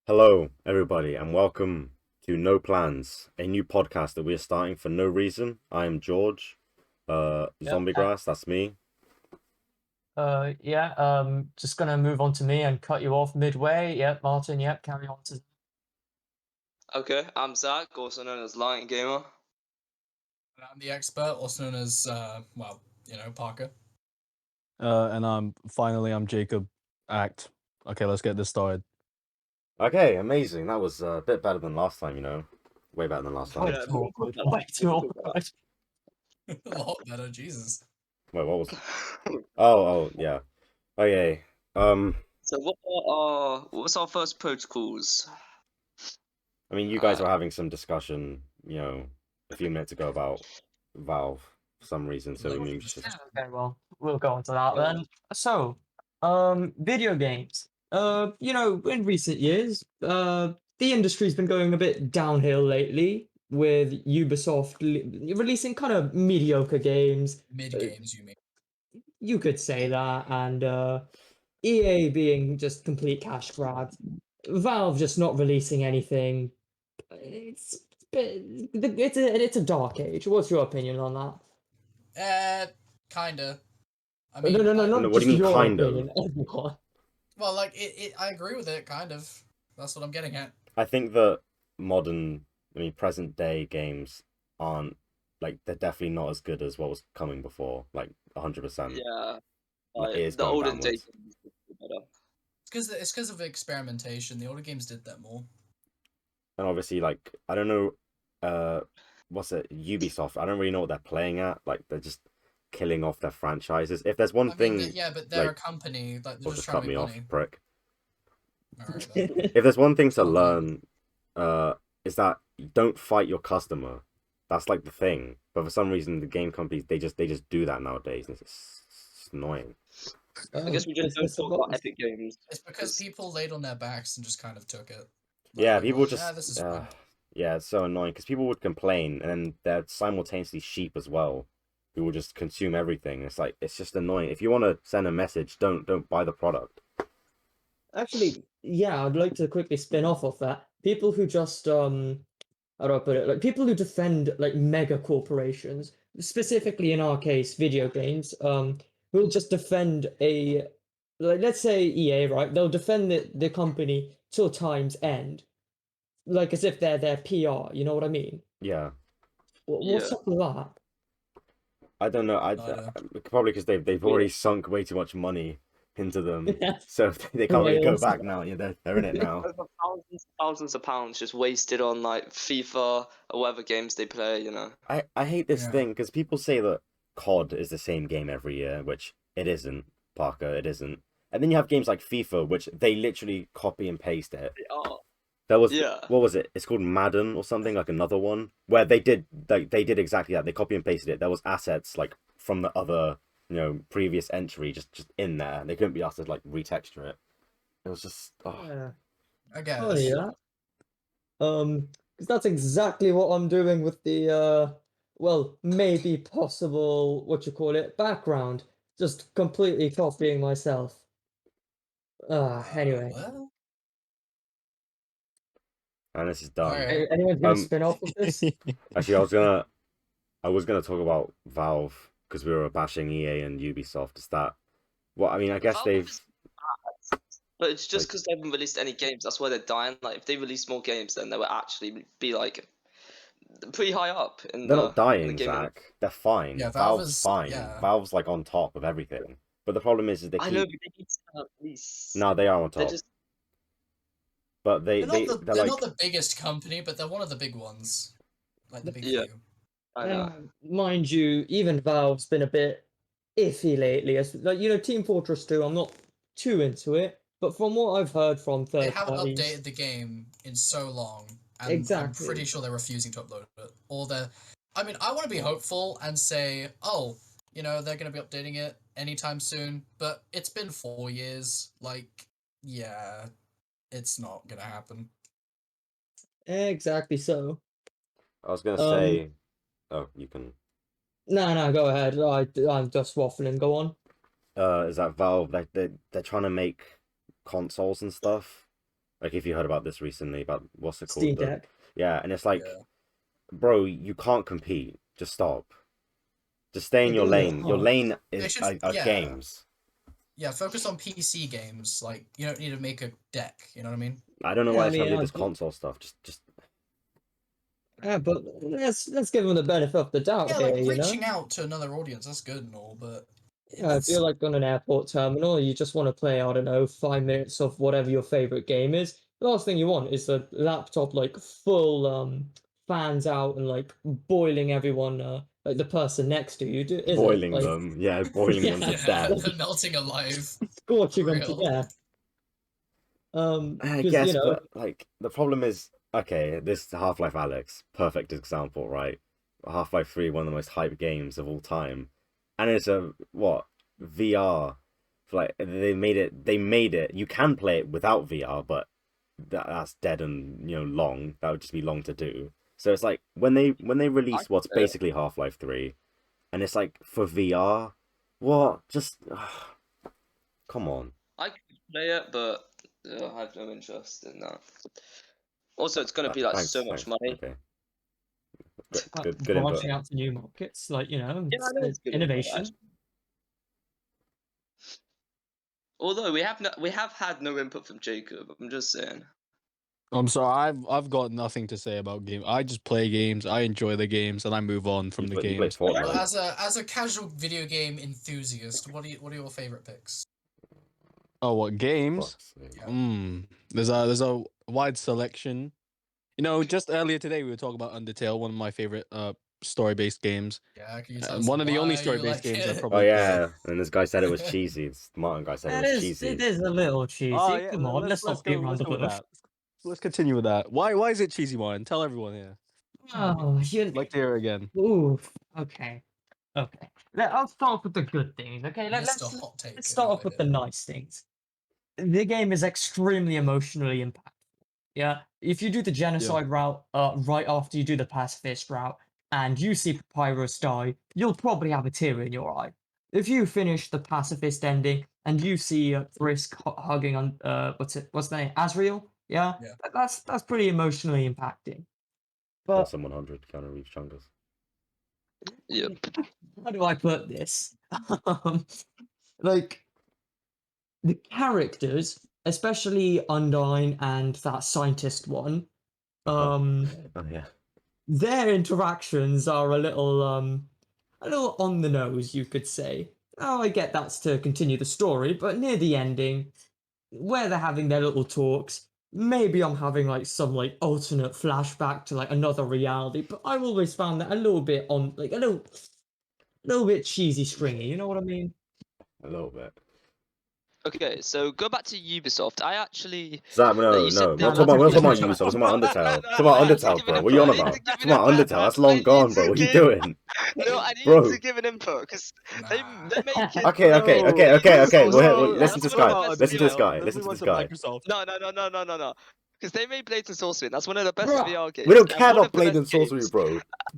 Hello, everybody, and welcome to No Plans, a new podcast that we are starting for no reason. I am George, Yep. Zombie Grass, that's me. Yeah. Just gonna move on to me and cut you off midway. Yep, Martin. Yep, carry on to. Okay, I'm Zach, also known as Lion Gamer. And I'm the expert, also known as, Parker. And I'm Jacob Act. Okay, let's get this started. Okay, amazing. That was a bit better than last time, way better than last Way time. too awkward. Way too awkward. A lot better, Jesus. Wait, what was? Oh, yeah. Okay. So what's our first protocols? I mean, you guys were having some discussion, a few minutes ago about Valve for some reason, so we just. Okay, well, we'll go on to that then. So, video games. In recent years, the industry's been going a bit downhill lately with Ubisoft releasing kind of mediocre games. Mid games, you mean? You could say that, and EA being just complete cash grabs. Valve just not releasing anything. It's a dark age. What's your opinion on that? Kinda. I No, mean, no, no, No, not what do just you mean, your kind of? opinion. Everyone. well, like, I agree with it, kind of. That's what I'm getting at. I think that present day games aren't they're definitely not as good as what was coming before, 100%. Yeah, It is the going olden backwards. days were better. It's because of experimentation. The older games did that more. And obviously, I don't know, what's it, Ubisoft. I don't really know what they're playing at. They're just killing off their franchises. If there's one thing, but they're a company. Like, they're or just just trying cut to me make off, money. prick. Alright, then. If there's one thing to Okay. learn, is that you don't fight your customer. That's the thing. But for some reason, the game companies they just do that nowadays, and it's annoying. I guess we just don't talk about Epic Games. It's because people laid on their backs and just kind of took it. Yeah, Like, people well, just. this is fun. Yeah, it's so annoying because people would complain, and then they're simultaneously sheep as well, who will just consume everything. It's just annoying. If you want to send a message, don't buy the product. Actually, yeah, I'd like to quickly spin off of that. People who just how do I put it? Like people who defend mega corporations, specifically in our case, video games, who'll just defend let's say EA, right? They'll defend the company till time's end, as if they're their PR. You know what I mean? Yeah, What's Yeah. up with that? I don't know. Probably because they've already sunk way too much money into them, so they can't really go back now. Yeah, they're in it now. Over thousands of pounds just wasted on FIFA or whatever games they play. I hate this Yeah. thing because people say that COD is the same game every year, which it isn't, Parker. It isn't. And then you have games like FIFA, which they literally copy and paste it. They are. There was Yeah. What was it? It's called Madden or something, another one where they did exactly that. They copy and pasted it. There was assets from the other previous entry just in there. They couldn't be asked to retexture it. It was just Yeah. I guess. Oh yeah. Because that's exactly what I'm doing with the maybe possible background. Just completely copying myself. Anyway. Well, And this is done. Alright. Anyone gonna spin off of this? Actually, I was gonna talk about Valve because we were bashing EA and Ubisoft. Is that? Well, I mean, I guess Valve they've. is bad, but it's just because they haven't released any games. That's why they're dying. If they release more games, then they will actually be pretty high up in They're the not dying, in the gaming. Zach. They're fine. Yeah, Valve Valve's is- fine. yeah. Valve's on top of everything. But the problem is they keep. I know, but they need to at least. No, they are on They're top. just. But They're they're not the biggest company, but they're one of the big ones. Like the big Yeah. few. I know. Mind you, even Valve's been a bit iffy lately. Team Fortress 2, I'm not too into it, but from what I've heard from They third haven't parties, updated the game in so long, and Exactly. I'm pretty sure they're refusing to upload it. Or I mean, I want to be hopeful and say, oh, they're going to be updating it anytime soon, but it's been 4 years. Yeah, it's not going to happen. exactly so. I was gonna say. Oh, you can. No, go ahead. I'm just waffling. Go on. Is that Valve? They're trying to make consoles and stuff, Like if you heard about this recently, about what's it called? Steam Deck. Yeah, and it's like, Yeah. bro, you can't compete. Just stop. Just stay in It your is lane. Your hard. lane They is should- are yeah. games. Yeah, focus on PC games. Like, you don't need to make a deck. You know what I mean? I don't know Yeah, why I they're trying to mean, do this but- console stuff. Just Yeah, but let's give them the benefit of the doubt Yeah, here, like you know? reaching out to another audience. That's good and all, but Yeah, if you're like on an airport terminal, you just want to play, I don't know, 5 minutes of whatever your favorite game is. The last thing you want is a laptop like full fans out and like boiling everyone, like the person next to you, is boiling it? Like, them. Yeah, boiling them to Yeah. yeah, death. they're melting alive. scorching them to Real. death. I 'Cause, guess, you know, but like the problem is, okay, this Half-Life Alex, perfect example, right? Half-Life 3, one of the most hyped games of all time, and it's a what VR. Like they made it. You can play it without VR, but that's dead and long. That would just be long to do. So it's like when they release what's play it. basically Half-Life 3, and it's like for VR, what? Just come on. I could play it, but I have no interest in that. Also, it's gonna be like so much money. Okay. like, Good input. branching out to new markets, like, Yeah, I know it's good input, innovation. actually. Although we have had no input from Jacob. I'm just saying. I'm sorry, I've got nothing to say about game. I just play games, I enjoy the games, and I move on from the You play games. Fortnite. Well, as a casual video game enthusiast, what are your favorite picks? Oh, what games? Fuck's sake. Yeah. There's a wide selection. You know, just earlier today we were talking about Undertale, one of my favorite story-based games. Yeah, can you tell us One of the only why you story-based like games I it? probably Oh played. yeah, and this guy said it was cheesy. The Martin guy said It it was is, cheesy. it is a little cheesy. Oh, yeah, Come on, let's not beat around the go with bush. that. Let's continue with that. Why is it cheesy, Martin? Tell everyone here. Oh, I'd like to hear it again. Ooh, okay. Okay. I'll start off with the good things, okay? Mr. Hot Take. Let's start off with the nice things. The game is extremely emotionally impactful. Yeah, if you do the genocide route right after you do the pacifist route, and you see Papyrus die, you'll probably have a tear in your eye. If you finish the pacifist ending and you see Frisk hugging on what's the name, Azrael? Yeah, Yeah. that's pretty emotionally impacting. But Awesome 100 Keanu Reeves chungus. Yep. how do I put this? Like the characters, especially Undyne and that scientist one, Oh yeah. their interactions are a little on the nose, you could say. Oh, I get that's to continue the story, but near the ending, where they're having their little talks, maybe I'm having like some like alternate flashback to like another reality, but I've always found that a little bit on like a little bit cheesy stringy, you know what I mean? A little bit. Okay, so go back to Ubisoft. I actually. Zach, no, you said no. that- We're talking about No, Ubisoft. We're talking about Undertale. No, Talking about I need to Undertale, give bro. an What are you on input. I about? need to give Talking an about input. Undertale. That's I long need gone, to bro. What are you give- doing? No, I need Bro. to give an input because they Nah. make it. Okay. Well, listen to this guy. Whoa, Listen to this guy. Let's Listen move to on this to guy. Microsoft. No. Because they made Blades and Sorcery. That's one of the best Bruh, VR games. We don't and care one about of the Blade best and Sorcery, games. bro.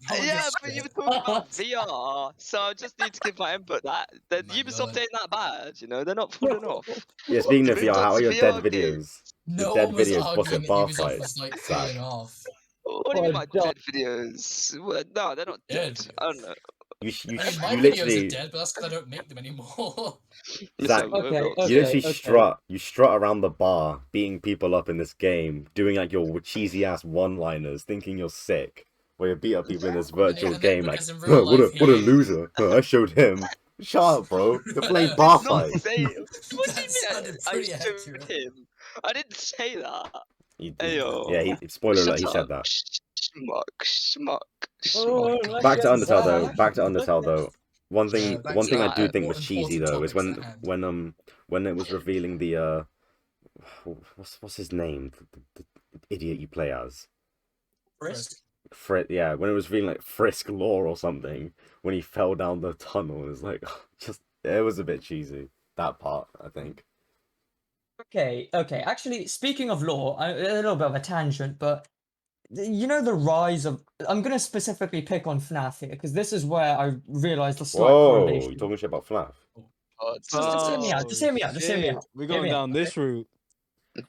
Holy Yeah, but shit. you were talking about VR, so I just need to give my input. That My Ubisoft God. ain't that bad, you know. They're not falling off. Yeah, speaking of Moved VR, on how are to your dead VR games. videos? No dead one was videos, boss arguing at that bar Ubisoft fight. was like Zach. falling off. What do you mean by Oh, dead videos? Well, no, they're not dead. Dead I don't know. You I mean, my you videos are literally dead, but that's because I don't make them anymore. Zach, Mr. Okay, Roblox. you literally okay. you strut around the bar, beating people up in this game, doing like your cheesy ass one-liners, thinking you're sick. Where you beat up people in this virtual then game, like because in real what a life, what a he- loser! I showed him. Shut up, bro. You're playing I bar Did not fight. say. What do That you sounded mean? I pretty showed accurate. him. I didn't say that. He, Ayo. yeah, spoiler alert, he Shut said up. that. Schmuck. Oh, Schmuck. Back to yes, Undertale though. Zach. Back to Undertale though. One thing back one to thing I do that. think More was cheesy important though is topics at hand. when it was revealing the what's his name? The idiot you play as. Frisk. Yeah, when it was revealing like Frisk lore or something, when he fell down the tunnel, it was like it was a bit cheesy. That part, I think. Okay. Actually, speaking of lore, a little bit of a tangent, but you know the rise of. I'm gonna specifically pick on FNAF here because this is where I realized the slight Whoa, correlation. you talking shit about FNAF? Oh, Just hear me out. Just hear me out. Just hear me shit. out. We're Hear going me out, down this route.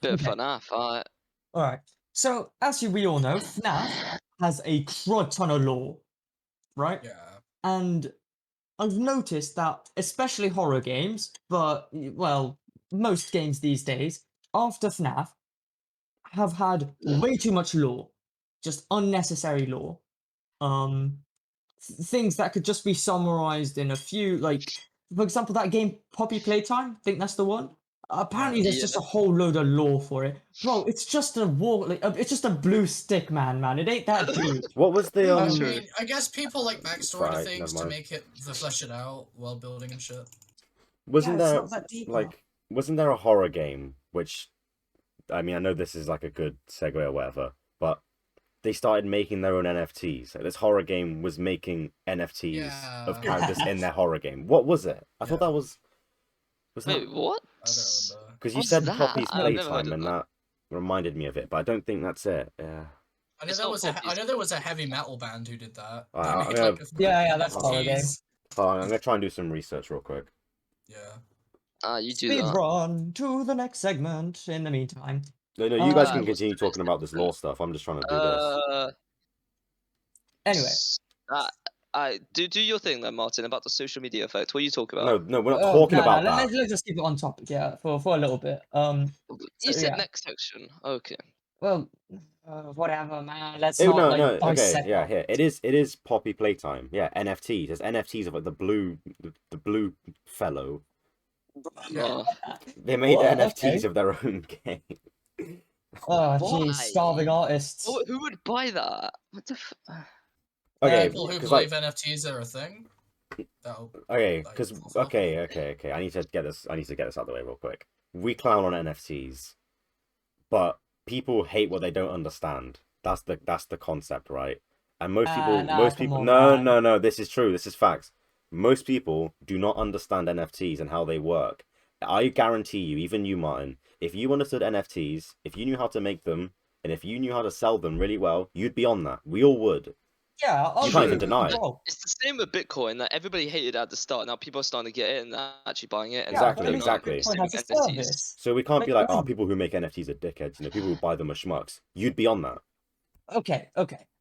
Bit of Okay. FNAF, alright. All right. So, as we all know, FNAF has a crud ton of lore, right? Yeah. And I've noticed that, especially horror games, but well, most games these days, after FNAF, have had way too much lore, just unnecessary lore. Um, things that could just be summarized in a few, like, for example, that game Poppy Playtime. I think that's the one. Apparently, there's just a whole load of lore for it, bro. It's just a war, like, it's just a blue stick, man. It ain't that deep. What was the I True. mean, I guess people like backstory to Right, things never to mind. make it to flesh it out, world building and shit. wasn't Yeah, it's there not that deep, like wasn't there a horror game which, I mean, I know this is like a good segue or whatever, but they started making their own NFTs. Like, this horror game was making NFTs of Yeah. characters in their horror game. What was it? I thought Yeah. that was that Wait, what? I don't remember. because you What's said that? Poppy's I've never heard Playtime, of and that. that reminded me of it, but I don't think that's it. Yeah. I know It's there not was a Poppy's. I know there was a heavy metal band who did that. They I made, mean, like, Yeah, that's a horror game. NFTs. Hold on, I'm gonna try and do some research real quick. Yeah. You do Speed that. run to the next segment. In the meantime, No, you guys can what's continue the talking next about this lore stuff. I'm just trying to do this. anyway. Do your thing then, Martin, about the social media effect. What are you talking No, about? no, we're not talking about that. Let's just keep it on topic, yeah, for a little bit. You said yeah. next section. Okay. Well, whatever, man. Let's Oh, not no, like okay, dissect. yeah, here it is. Poppy Playtime, yeah, NFTs. There's NFTs of like the blue fellow. Yeah. They made What? NFTs Okay. of their own game. Oh, Why? jeez, starving artists. Who would buy that? What the? Okay, People who because believe like, NFTs are a thing. That'll, okay, like, because fulfill. okay. I need to get this out of the way real quick. We clown on NFTs, but people hate what they don't understand. That's the concept, right? And most people, Nah, come on, no, man. no, this is true. This is facts. Most people do not understand NFTs and how they work. I guarantee you, even you, Martin, if you understood NFTs, if you knew how to make them, and if you knew how to sell them really well, you'd be on that. We all would. Yeah, You can't even deny it. bro. It's the same with Bitcoin. That everybody hated at the start. Now people are starting to get it and they're actually buying it. And Exactly, but at least exactly. Bitcoin has a NFTs. service. So we can't be like, oh, listen. people who make NFTs are dickheads. You know, people who buy them are schmucks. You'd be on that. Okay.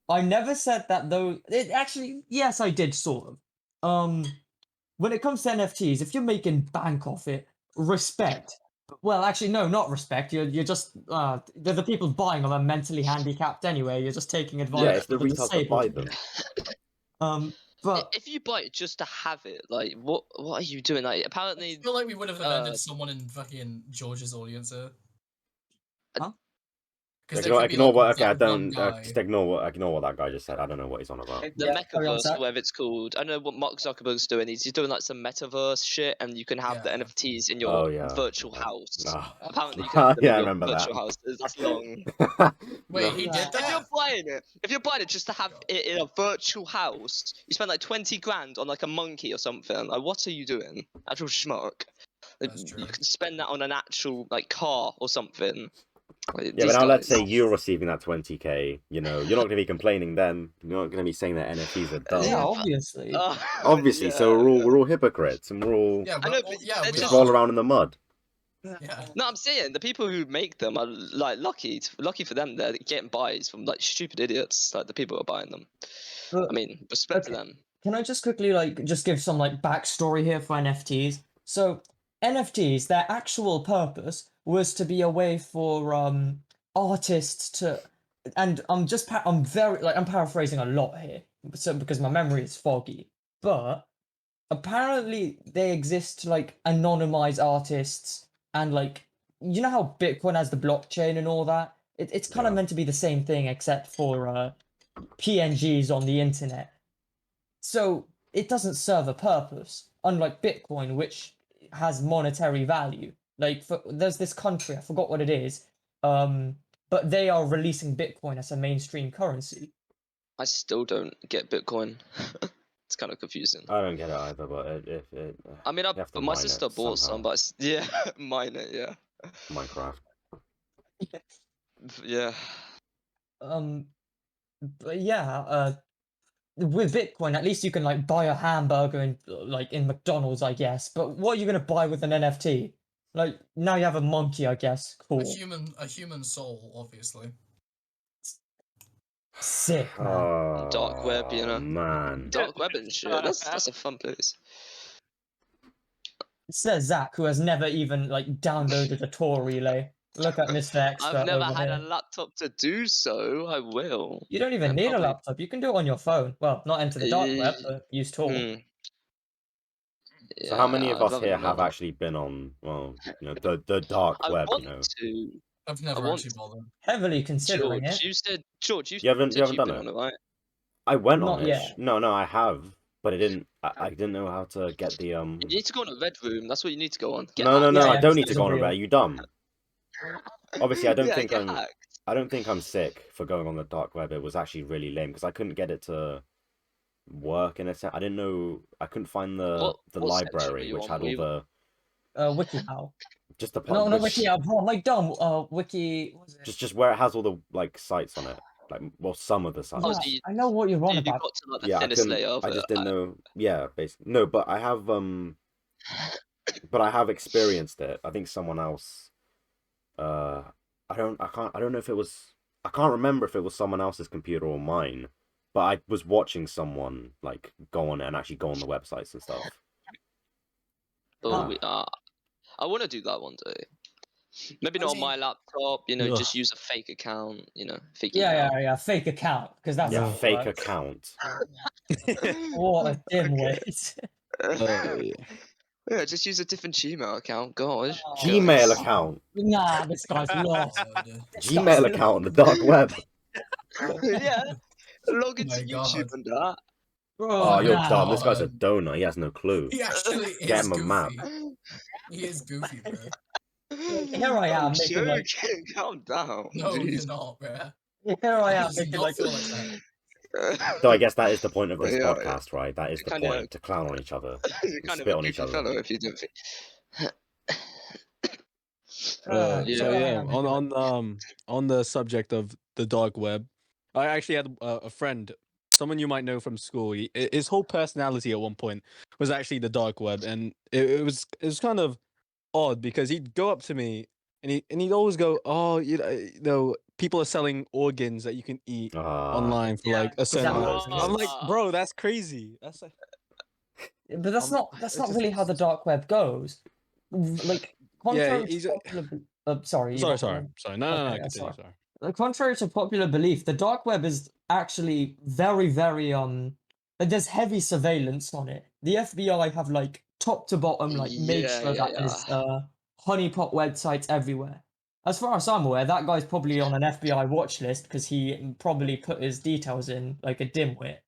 I never said that though. It actually, yes, I did sort of. When it comes to NFTs, if you're making bank off it, respect. Well, actually, no, not respect. You're just the people buying them are mentally handicapped anyway. You're just taking advantage Yeah, it's the of the retards that buy disabled. them. But if you buy it just to have it, like what are you doing? Like I apparently, feel like we would have offended someone in fucking George's audience here. Huh? Because Ignore what. Okay, I that don't. one guy. Just ignore what that guy just said. I don't know what he's on about. the yeah, carry on, metaverse, Zach. whatever it's called. I know what Mark Zuckerberg's doing. He's doing like some metaverse shit, and you can have the Yeah. NFTs in your Oh, yeah. virtual house. Ah. Apparently, you can have them Yeah, I in your remember virtual that. house. That's long. Wait, No. he Yeah. did If you're that? buying it just to have it in a virtual house, you spend like 20 grand on like a monkey or something. Like, what are you doing? Actual schmuck. Like, That's true. you can spend that on an actual like car or something. Like, Yeah, but these now let's guys- say you're receiving that 20k. You know, you're not going to be complaining then. You're not going to be saying that NFTs are dumb. Yeah, obviously. Obviously, yeah. so we're all hypocrites and we're all Yeah, I know, but, but yeah, they're we just are. roll around in the mud. Yeah. No, I'm saying the people who make them are like lucky for them. They're getting buys from like stupid idiots, like the people who are buying them. But I mean, respect to okay. them. Can I just quickly just give some like backstory here for NFTs? So NFTs, their actual purpose was to be a way for artists to, and I'm paraphrasing a lot here, so because my memory is foggy, but apparently they exist to like anonymize artists and like you know how Bitcoin has the blockchain and all that. It's kind of Yeah. meant to be the same thing except for PNGs on the internet. So it doesn't serve a purpose, unlike Bitcoin, which has monetary value. Like there's this country, I forgot what it is, but they are releasing Bitcoin as a mainstream currency. I still don't get Bitcoin. It's kind of confusing. I don't get it either, but I mean, you have to my mine it sister bought some, somehow. but yeah, mine it, yeah, Minecraft. yeah. But yeah, with Bitcoin, at least you can like buy a hamburger in like in McDonald's, I guess. But what are you gonna buy with an NFT? Like now you have a monkey, I guess. Cool. A human soul, obviously. Sick, man. Oh, Dark web, you know. man. Dark web and shit. That's a fun place. Says Zach, who has never even like downloaded a Tor relay. Look at Mr. Expert I've never over had here. a laptop to do so. I will. You don't even I need a probably- laptop. You can do it on your phone. Well, not enter the dark web, Eh, but use Tor. Hmm. So how many Yeah, of I'd us rather here not have that. actually been on, well, the dark I web, want you know? to. I've never want actually bothered. Heavily considering George, it. you said George, You haven't said you've done been it? on it, right? I went Not on it. yet. No, I have, but I didn't know how to get the You need to go on a red room. That's what you need to go on. Get No, hacked. Yeah, I yeah, don't need it's to go on a real. red. Are you dumb? Obviously, I don't Yeah, think get I'm. hacked. I don't think I'm sick for going on the dark web. It was actually really lame because I couldn't get it to work in a sense. I didn't know. I couldn't find the What section were library you which on? had Were all you- the WikiHow. just the No, part not which, WikiHow. Bro, am I dumb? Wiki. What was it? just where it has all the like sites on it. Like, well, some of the sites. Oh, Yeah, so you- I know what you're on You about. got to like the Yeah, I thinnest couldn't. layer of I it. just didn't know. Yeah, basically. No, but I have but I have experienced it. I think someone else. I don't know if it was. I can't remember if it was someone else's computer or mine. But I was watching someone like go on it and actually go on the websites and stuff. But I want to do that one day. Maybe not on my laptop. You know, Ugh. just use a fake account. You know, fake Yeah, email. yeah, fake account because that's Yeah, how it fake works. account. What a dimwit. Yeah, just use a different Gmail account. Gosh. Oh, Gmail God. account. Nah, this guy's lost. God. This Gmail guy's account on the dark web. Yeah. Log into My YouTube God. and that. Bro, Oh, you're nah. dumb. This guy's a God. donor. He has no clue. He actually is Get him a goofy. map. He is goofy, bro. Here I am I'm making like joking. Calm down. No, jeez. you're not, bro. here I am Does making not like feel like that. So I guess that is the point of this Yeah, yeah. podcast, right? That is the Kinda- point, to clown on each other. You're kind of spit a on each goofy other. fellow if you don't think. So here I yeah, am making, like, on the subject of the dark web, I actually had a friend, someone you might know from school. His whole personality at one point was actually the dark web, and it was kind of odd because he'd go up to me and he'd always go, "Oh, you know, people are selling organs that you can eat online for Yeah. like a certain that amount." what it I'm is? like, bro, that's crazy. That's like, But that's not it's not just- really how the dark web goes. Like contrary he's to a- popular sorry, you sorry, got sorry, one. sorry. No, Okay, continue. sorry. Sorry. Contrary to popular belief, the dark web is actually very, very like, there's heavy surveillance on it. The FBI have like top to bottom like made Yeah, sure yeah, that there's honeypot websites everywhere. As far as I'm aware, that guy's probably on an FBI watch list because he probably put his details in like a dimwit.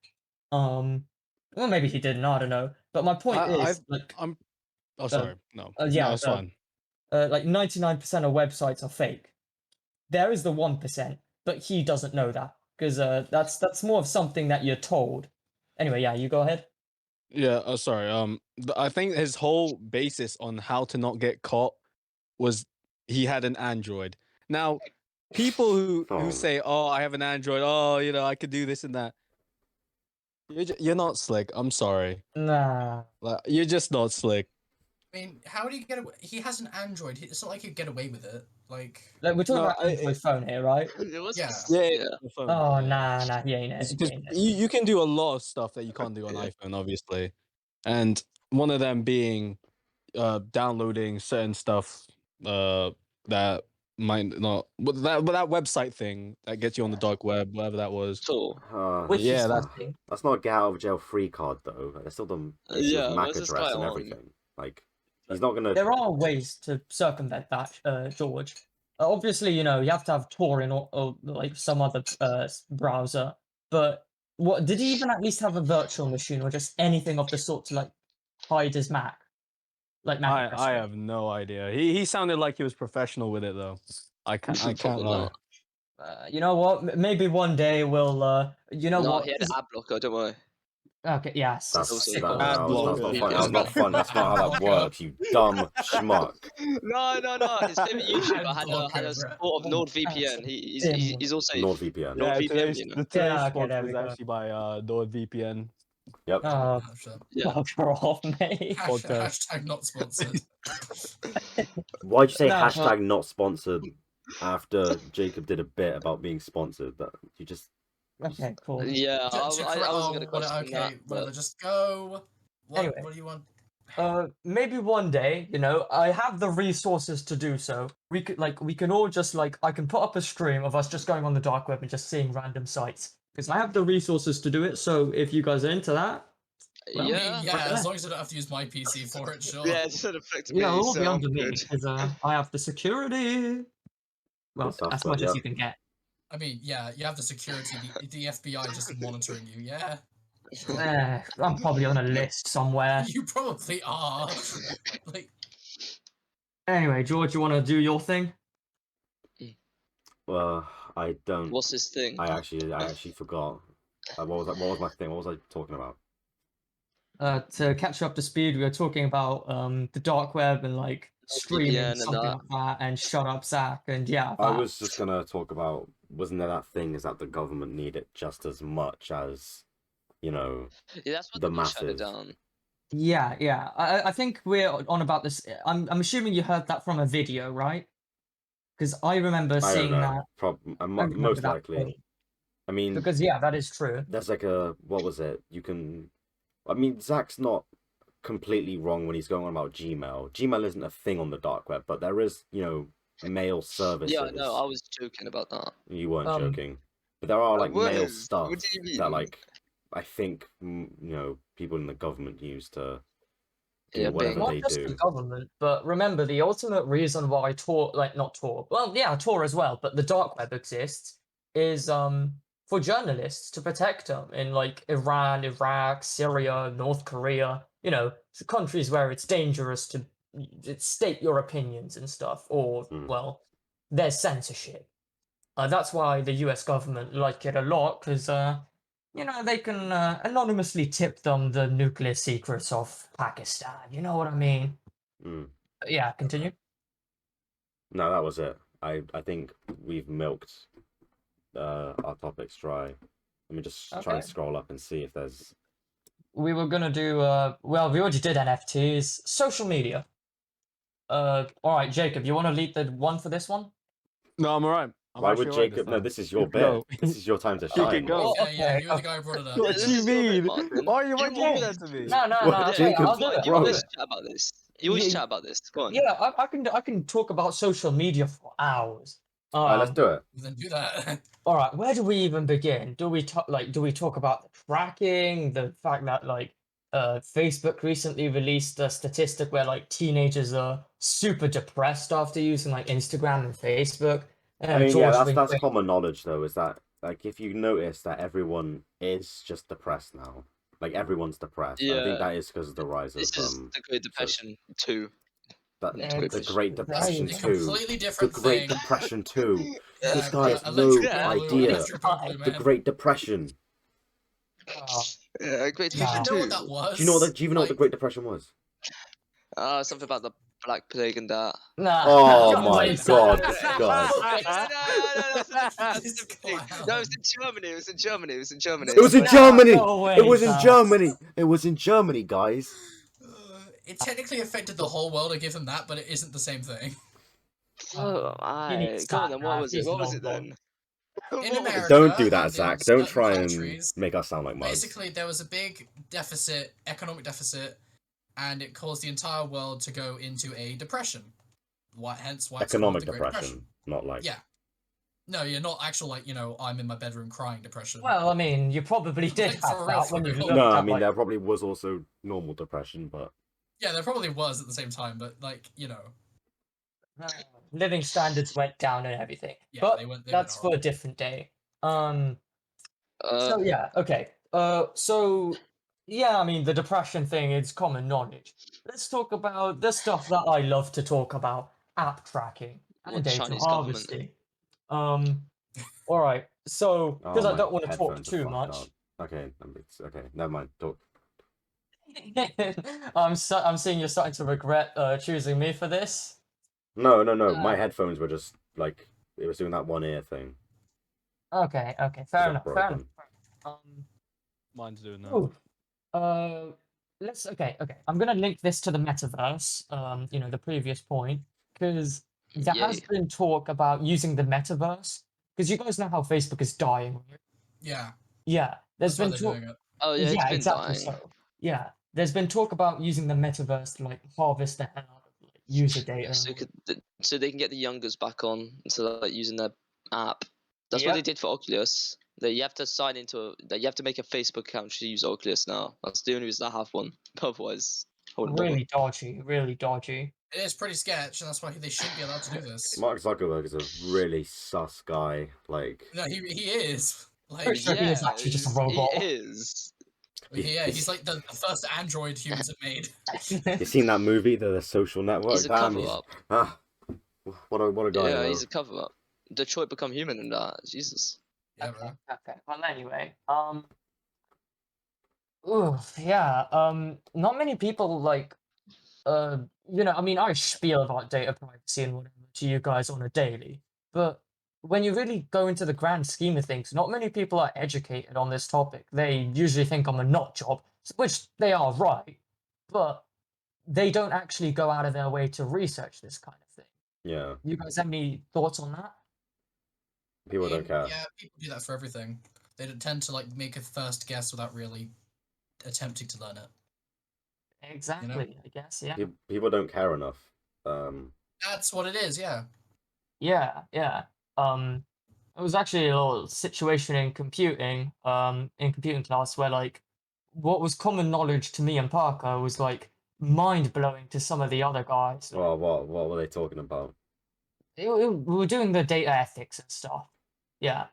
Well, maybe he didn't. I don't know. But my point is, like, Oh, sorry. No. yeah, No, it's fine. like 99% of websites are fake. There is the 1%, but he doesn't know that because that's more of something that you're told. Anyway, yeah, you go ahead. Yeah, sorry. I think his whole basis on how to not get caught was he had an Android. Now, people who Oh. say, "Oh, I have an Android. Oh, you know, I could do this and that." You're not slick. I'm sorry. Nah. Like, you're just not slick. I mean, how do you get away? He has an Android. It's not like he'd get away with it. Like, Like we're talking No, about Android phone here, right? It was Yeah. Yeah. the phone, Oh, yeah. nah, he ain't it. It's He 'cause ain't it. you can do a lot of stuff that you can't do on Yeah. iPhone, obviously, and one of them being downloading certain stuff that might not, but that website thing that gets you on the dark web, whatever that was. So, Wiki yeah, something. That's not a get out of jail free card though. There's still the Yeah, MAC what's this address guy and on? everything. Like, he's not gonna. There are ways to circumvent that, George. Obviously, you know, you have to have Tor in or like some other browser. But what did he even at least have a virtual machine or just anything of the sort to like hide his Mac? Like Mac address. I have no idea. He sounded like he was professional with it though. I can't Probably lie. not. You know what? Maybe one day we'll. You know No, what? he had an ad blocker. Don't worry. Okay, yes. That's, also sick that, one. that, was, blocker. that's not fun. That's not fun. That's not how that works. You dumb schmuck. No. His favorite YouTuber had a Blocker, bruh. support of NordVPN. He's also NordVPN. NordVPN, today's, you know. the today's Yeah, okay, sponsor there was we go. actually by NordVPN. Yep. Yeah. bugger off, mate. Podcast. Hashtag not sponsored. Why'd you say No, hashtag not sponsored after Jacob did a bit about being sponsored? That you just Okay, cool. Yeah, I wasn't gonna question okay, that. whatever. But Just go. What? Anyway. What do you want? Maybe one day, you know, I have the resources to do so. We can all just like, I can put up a stream of us just going on the dark web and just seeing random sites because I have the resources to do it. So if you guys are into that, well, yeah, Yeah, yeah. as long as I don't have to use my PC for it, sure. yeah, it doesn't affect yeah, me. it'll all So be I'm under me good. because I have the security. Well, stuff, as but much as yeah. you can get. I mean, yeah, you have the security, the FBI just monitoring you. Yeah, I'm probably on a list somewhere. you probably are. Like, Anyway, George, you want to do your thing? well, I don't. What's this thing? I actually forgot. What was my thing? What was I talking about? To catch you up to speed, we were talking about the dark web and like streaming VPN and something that. like that, and shut up, Zach, and yeah. I that. was just gonna talk about, wasn't there that thing is that the government need it just as much as, you know, Yeah, that's what the they shut it masses. down. Yeah. I think we're on about this. I'm assuming you heard that from a video, right? Because I remember I don't seeing know. that. I remember Most that likely. thing. I mean, Because yeah, that is true. there's like a, what was it? You can, I mean, Zach's not completely wrong when he's going on about Gmail. Gmail isn't a thing on the dark web, but there is, you know, mail services. Yeah, no, I was joking about that. You weren't Um, joking. But there are I like mail was. stuff What do you mean? that like, I think, you know, people in the government use to do Yeah, whatever Not they just do. the government, but remember the ultimate reason why Tor, like not Tor, well, yeah, Tor as well, but the dark web exists is for journalists to protect them in like Iran, Iraq, Syria, North Korea, you know, countries where it's dangerous to state your opinions and stuff, or Mm. well, there's censorship. That's why the U.S. government like it a lot because you know, they can anonymously tip them the nuclear secrets of Pakistan. You know what I mean? Mm. Yeah, continue. No, that was it. I think we've milked our topics dry. Let me just try and Okay. scroll up and see if there's. We were gonna do well, we already did NFTs, social media. All right, Jacob, you want to lead the one for this one? No, I'm alright. I'm Why actually would alright Jacob? this No, time. this is your You can bit. go. This is your time to You can shine. go. yeah, you were the okay. guy who brought it up. What This do you is your bit, mean? Martin. Why are you You doing always- that to me? No, What, okay, Jacob? I'll do it. You Bro. always chat about this. You always Yeah, chat about this. Go on. Yeah, I can talk about social media for hours. Alright, let's do it. Then do that. All right, where do we even begin? Do we talk about the tracking, the fact that like Facebook recently released a statistic where like teenagers are super depressed after using like Instagram and Facebook. I mean, George yeah, Wing that's Wing- common knowledge though. Is that like if you notice that everyone is just depressed now, like everyone's depressed. I Yeah. think that is because of the rise This of is the Great Depression 2. that, Yeah, the it's Great right. Depression A It's too. completely The different Great thing. Depression too. This guy has no Electric Boogaloo, Boogaloo, idea. Electric Boogaloo, The man. Great Depression. Oh, Yeah, Great Do you even Depression know 2. what that was? Do you know that? Do you even know what the Like, Great Depression was? Something about the Black Plague and that. nah. Oh Don't my say God, that. this guy. No, This it was in Germany. It was in Germany. It was in Germany. It was in Nah, Germany. no way, It was in Zach. Germany. It was in Germany, guys. It technically affected the whole world. I give him that, but it isn't the same thing. Oh, He aye. needs Go on that, then. What man. was it? He's What was long it then? In America, Don't do that, and in Zach. Don't certain try and countries, make us sound like mugs. basically, there was a big deficit, economic deficit, and it caused the entire world to go into a depression. Hence why it's called Economic the Great depression, not like. Yeah. No, you're not actual like I'm in my bedroom crying depression. Well, I mean, you probably did Like, have for real, that when for you real. looked No, I at, mean like, there probably was also normal depression, but Yeah, there probably was at the same time, but living standards went down and everything. yeah, but they went. that's for a different day. So Uh, yeah, okay. So yeah, I mean the depression thing is common knowledge. Let's talk about the stuff that I love to talk about: app tracking What and data Chinese government? harvesting. All right. So because oh, I my don't want to talk headphones are too fucked much, up. Okay, okay, never mind. Talk. I'm seeing you're starting to regret choosing me for this. No. My headphones were just like it was doing that one ear thing. Okay, fair They're enough. broken. Um, Mine's doing that. ooh, Okay. I'm gonna link this to the metaverse. The previous point, because there has Yay. been talk about using the metaverse. Because you guys know how Facebook is dying, right? Yeah, Yeah, there's that's why been they're talk. doing it. Oh yeah, it's Yeah, been exactly. dying. So, yeah, there's been talk about using the metaverse to like harvest the hell out of like, user data. So, and so they can get the youngers back on to like using their app. That's what they Yep. did for Oculus. That you have to sign into that you have to make a Facebook account to use Oculus now. That's the only reason I have one. Otherwise, I wouldn't bother. Really dodgy. Really dodgy. It is pretty sketch, and that's why they shouldn't be allowed to do this. Mark Zuckerberg is a really sus guy. Like, No, he is. Like, Pretty sure he is Yeah, actually just a he robot. is. yeah, he's like the first android humans have made. you seen that movie, The Social Network? He's a Damn, cover he's up. what a guy. Yeah, you he's know. a cover up. Detroit Become Human and that. Jesus. Yeah, Okay. bro. Okay. Well, anyway, yeah. Not many people like, I mean, I spiel about data privacy and whatever to you guys on a daily, but when you really go into the grand scheme of things, not many people are educated on this topic. They usually think I'm a nut job, which they are right, but they don't actually go out of their way to research this kind of thing. Yeah, You guys have any thoughts on that? people don't care. Yeah, people do that for everything. They don't tend to like make a first guess without really attempting to learn it. Exactly, I guess, yeah. People don't care enough. That's what it is. Yeah. Yeah, yeah. It was actually a little situation in computing class where like what was common knowledge to me and Parker was like mind blowing to some of the other guys. Like, Well, what were they talking about? we were doing the data ethics and stuff. Yeah.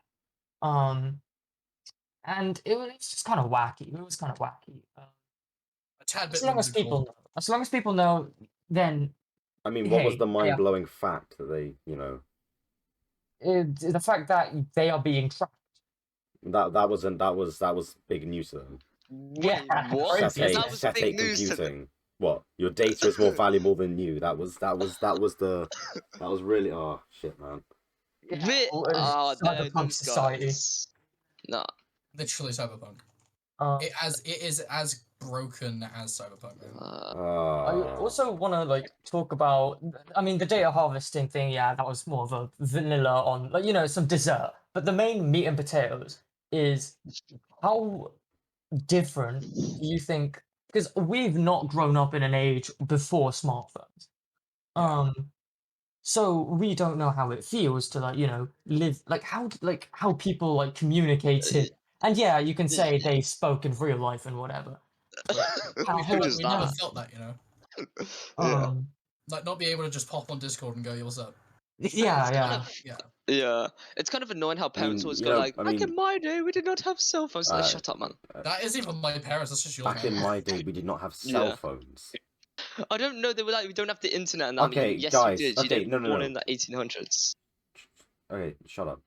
Um, and it was just kind of wacky. It was kind of wacky. A tad bit As long as people whimsical. know, then I mean, what was hey, the yeah. mind blowing fact that they, The fact that they are being tracked. that was big news to them. Yeah, What? crazy, Sete, isn't That it? was Sete big news to them. computing. What? Your data is more valuable than you. That was really, oh shit, man. Yeah, Bit. well, it was Oh, no, cyberpunk those society. guys. Nah. Literally cyberpunk. Um, It is as broken as cyberpunk. Man. I also want to like talk about. I mean, the data harvesting thing. Yeah, that was more of a vanilla on like some dessert. But the main meat and potatoes is how different do you think? Because we've not grown up in an age before smartphones. Yeah. So we don't know how it feels to live how people like communicated. And yeah, you can say they spoke in real life and whatever. How We Who never, does we never that? felt that, you know. Yeah. Like not be able to just pop on Discord and go, "Yo, what's up?" Yeah, It's kind yeah. of Yeah. yeah. It's kind of annoying how parents mean, always you go know, like, I "Back in mean, my day, we did not have cell phones." Like, uh, shut up, man. That isn't even my parents. That's just your back in parents. my day, we did not have cell Yeah. phones. I don't know. They were like, we don't have the internet. And I Okay, mean, yes, guys, you did. okay, You no, did no, born no. in the 1800s. Okay, shut up.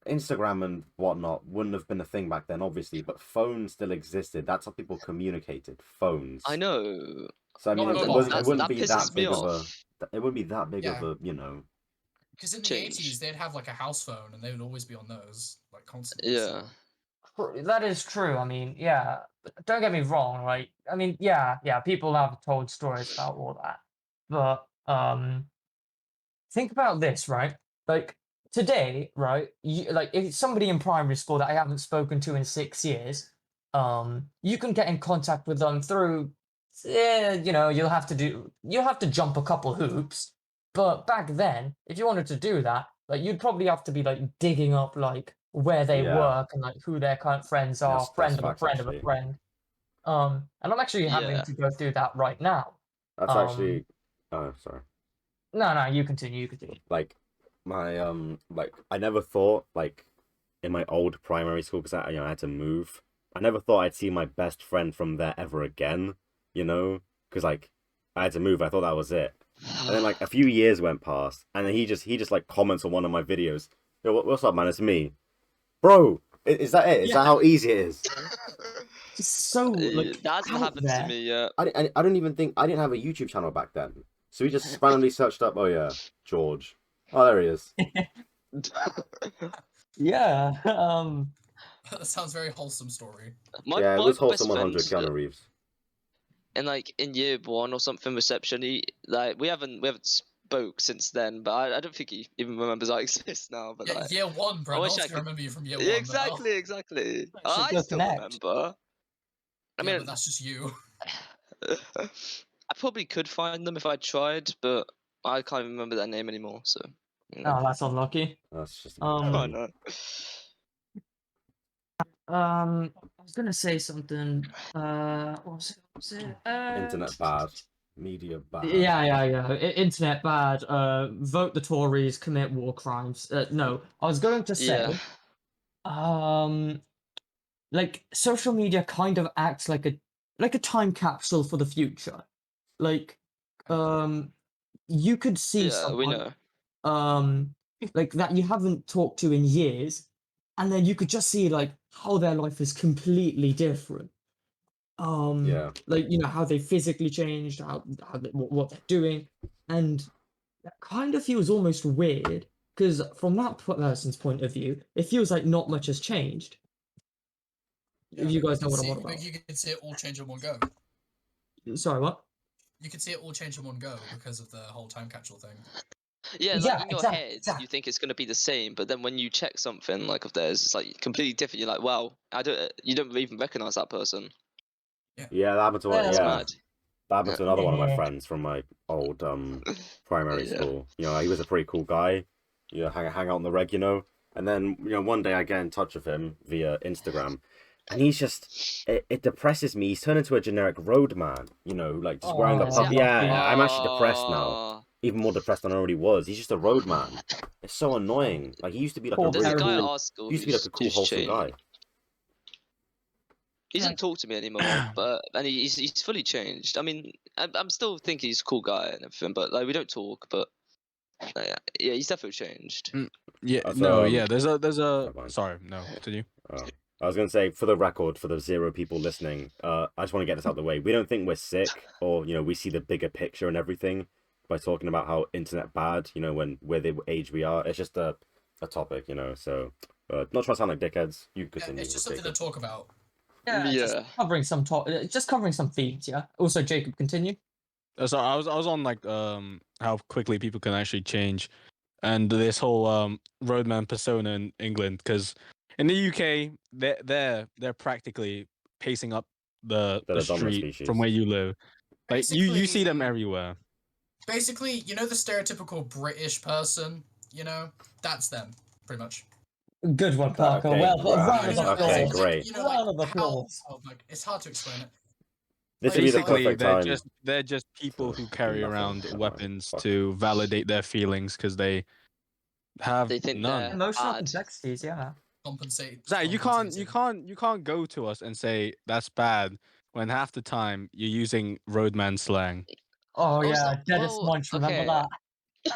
Instagram and whatnot wouldn't have been a thing back then, obviously, but phones still existed. That's how people communicated. Phones. I know. So I mean, Not it mobile wouldn't, it phones. wouldn't That be pisses that me big of a. off. It wouldn't be that big of Yeah. a. Because in the Change. 80s, they'd have like a house phone, and they would always be on those like constantly. Yeah. That is true. I mean, yeah. Don't get me wrong, right? I mean, yeah, people have told stories about all that. But think about this, right? Like today, right? Like if somebody in primary school that I haven't spoken to in 6 years, you can get in contact with them through you'll have to jump a couple hoops. But back then, if you wanted to do that, like you'd probably have to be like digging up like where they Yeah. work and like who their current friends are, That's friend of a facts, friend of a actually. friend. And I'm actually having Yeah. to go through that right now. That's Um, actually. Oh, sorry. No, you continue. Like, my like I never thought like in my old primary school because I had to move. I never thought I'd see my best friend from there ever again. Because like I had to move. I thought that was it. And then like a few years went past, and then he just like comments on one of my videos. Yo, what's up, man? It's me, bro. Is that it? Is that how easy it is? Just so like That's what out happened there. to me. Yeah. I don't even think I didn't have a YouTube channel back then. So we just randomly searched up. Oh yeah, George. Oh, there he is. Yeah. That sounds very wholesome story. Yeah, it my was best Wholesome 100, friend, Keanu Reeves. in like in year 1 or something reception, he like we haven't spoke since then, but I don't think he even remembers I exist now. But Yeah, like, year 1, bro. I No wish one's I gonna could. remember you from year Yeah, 1. exactly. Should I go still connect. remember. I Yeah, mean, but that's just you. I probably could find them if I tried, but I can't even remember their name anymore. So, Oh, that's unlucky. That's just I Um, know. I was gonna say something. What was it? internet bad, media bad. Yeah. Internet bad. Vote the Tories, commit war crimes. No, I was going to say, Yeah. like social media kind of acts like a time capsule for the future. Like, you could see Yeah, we someone, know. like that you haven't talked to in years, and then you could just see like how their life is completely different. Yeah. Like how they physically changed, what they're doing, and that kind of feels almost weird because from that person's point of view, it feels like not much has changed. Yeah, If you but guys know can what I'm see, on about. you can see it all change in one go. Sorry, what? You can see it all change in one go because of the whole time capsule thing. Yeah, Yeah, like in your exactly. head, you think it's gonna be the same, but then when you check something like of theirs, it's like completely different. You're like, wow, you don't even recognize that person. Yeah, that happened to Yeah, It's yeah. mad. That happened to another one of my Yeah. friends from my old primary Yeah. school. He was a pretty cool guy. Hang out on the reg, And then, one day I get in touch with him via Instagram, and he's just it depresses me. He's turned into a generic roadman, like just wearing the Oh, puff. yeah. Yeah, I'm actually depressed now. Ah, Even more depressed than I already was. He's just a roadman. It's so annoying. Like he used to be like Poor a there's really a guy at cool. our school He used to be like a cool, who's wholesome guy. changed. He doesn't talk to me anymore, and he's fully changed. I mean, I'm still thinking he's a cool guy and everything, but like we don't talk. But yeah, he's definitely changed. Yeah, So, no, yeah. There's a never mind. Sorry, no, continue. Oh. I was going to say, for the record, for the 0 people listening, I just want to get this out of the way. We don't think we're sick, or, we see the bigger picture and everything by talking about how internet bad, when we're the age we are. It's just a topic, so not trying to sound like dickheads. You Yeah, continue. it's just something to talk about. Yeah, just covering some themes. Yeah. Also, Jacob, continue. So I was on like how quickly people can actually change, and this whole roadman persona in England, because in the UK they're practically pacing up the They're the dominant street species. from where you live. Like you see them Basically- everywhere. Basically, the stereotypical British person, that's them, pretty much. Good one, Parker. Okay, Well, right. round of Okay, applause. great. Round of applause. It's hard to explain it. This would be the Basically, perfect time. they're just people who carry Nothing. around Never mind. weapons Fuck. to validate their feelings because they have They think none. they're- Emotional Bad. complexities. Yeah. Compensate. Zach, you compensating. can't go to us and say that's bad when half the time you're using roadman slang. Oh Also, yeah, Deadest well, Munch. Remember okay. that?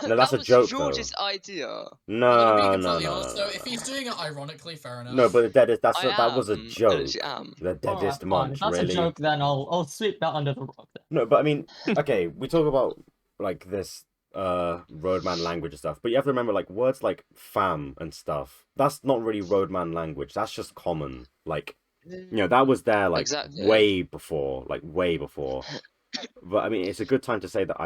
No, that's that a was joke, George's though. idea. No, I'm gonna be no, completely no, honest no, though. If he's doing it ironically, fair enough. No, but the deadest. I That was a am. I joke. actually am. The deadest Fine, munch, if that's really. a joke, then I'll sweep that under the rug. Then. No, but I mean, okay, we talk about like this roadman language and stuff, but you have to remember like words like fam and stuff. That's not really roadman language. That's just common. Like, that was there like Exactly. way before. But I mean, it's a good time to say that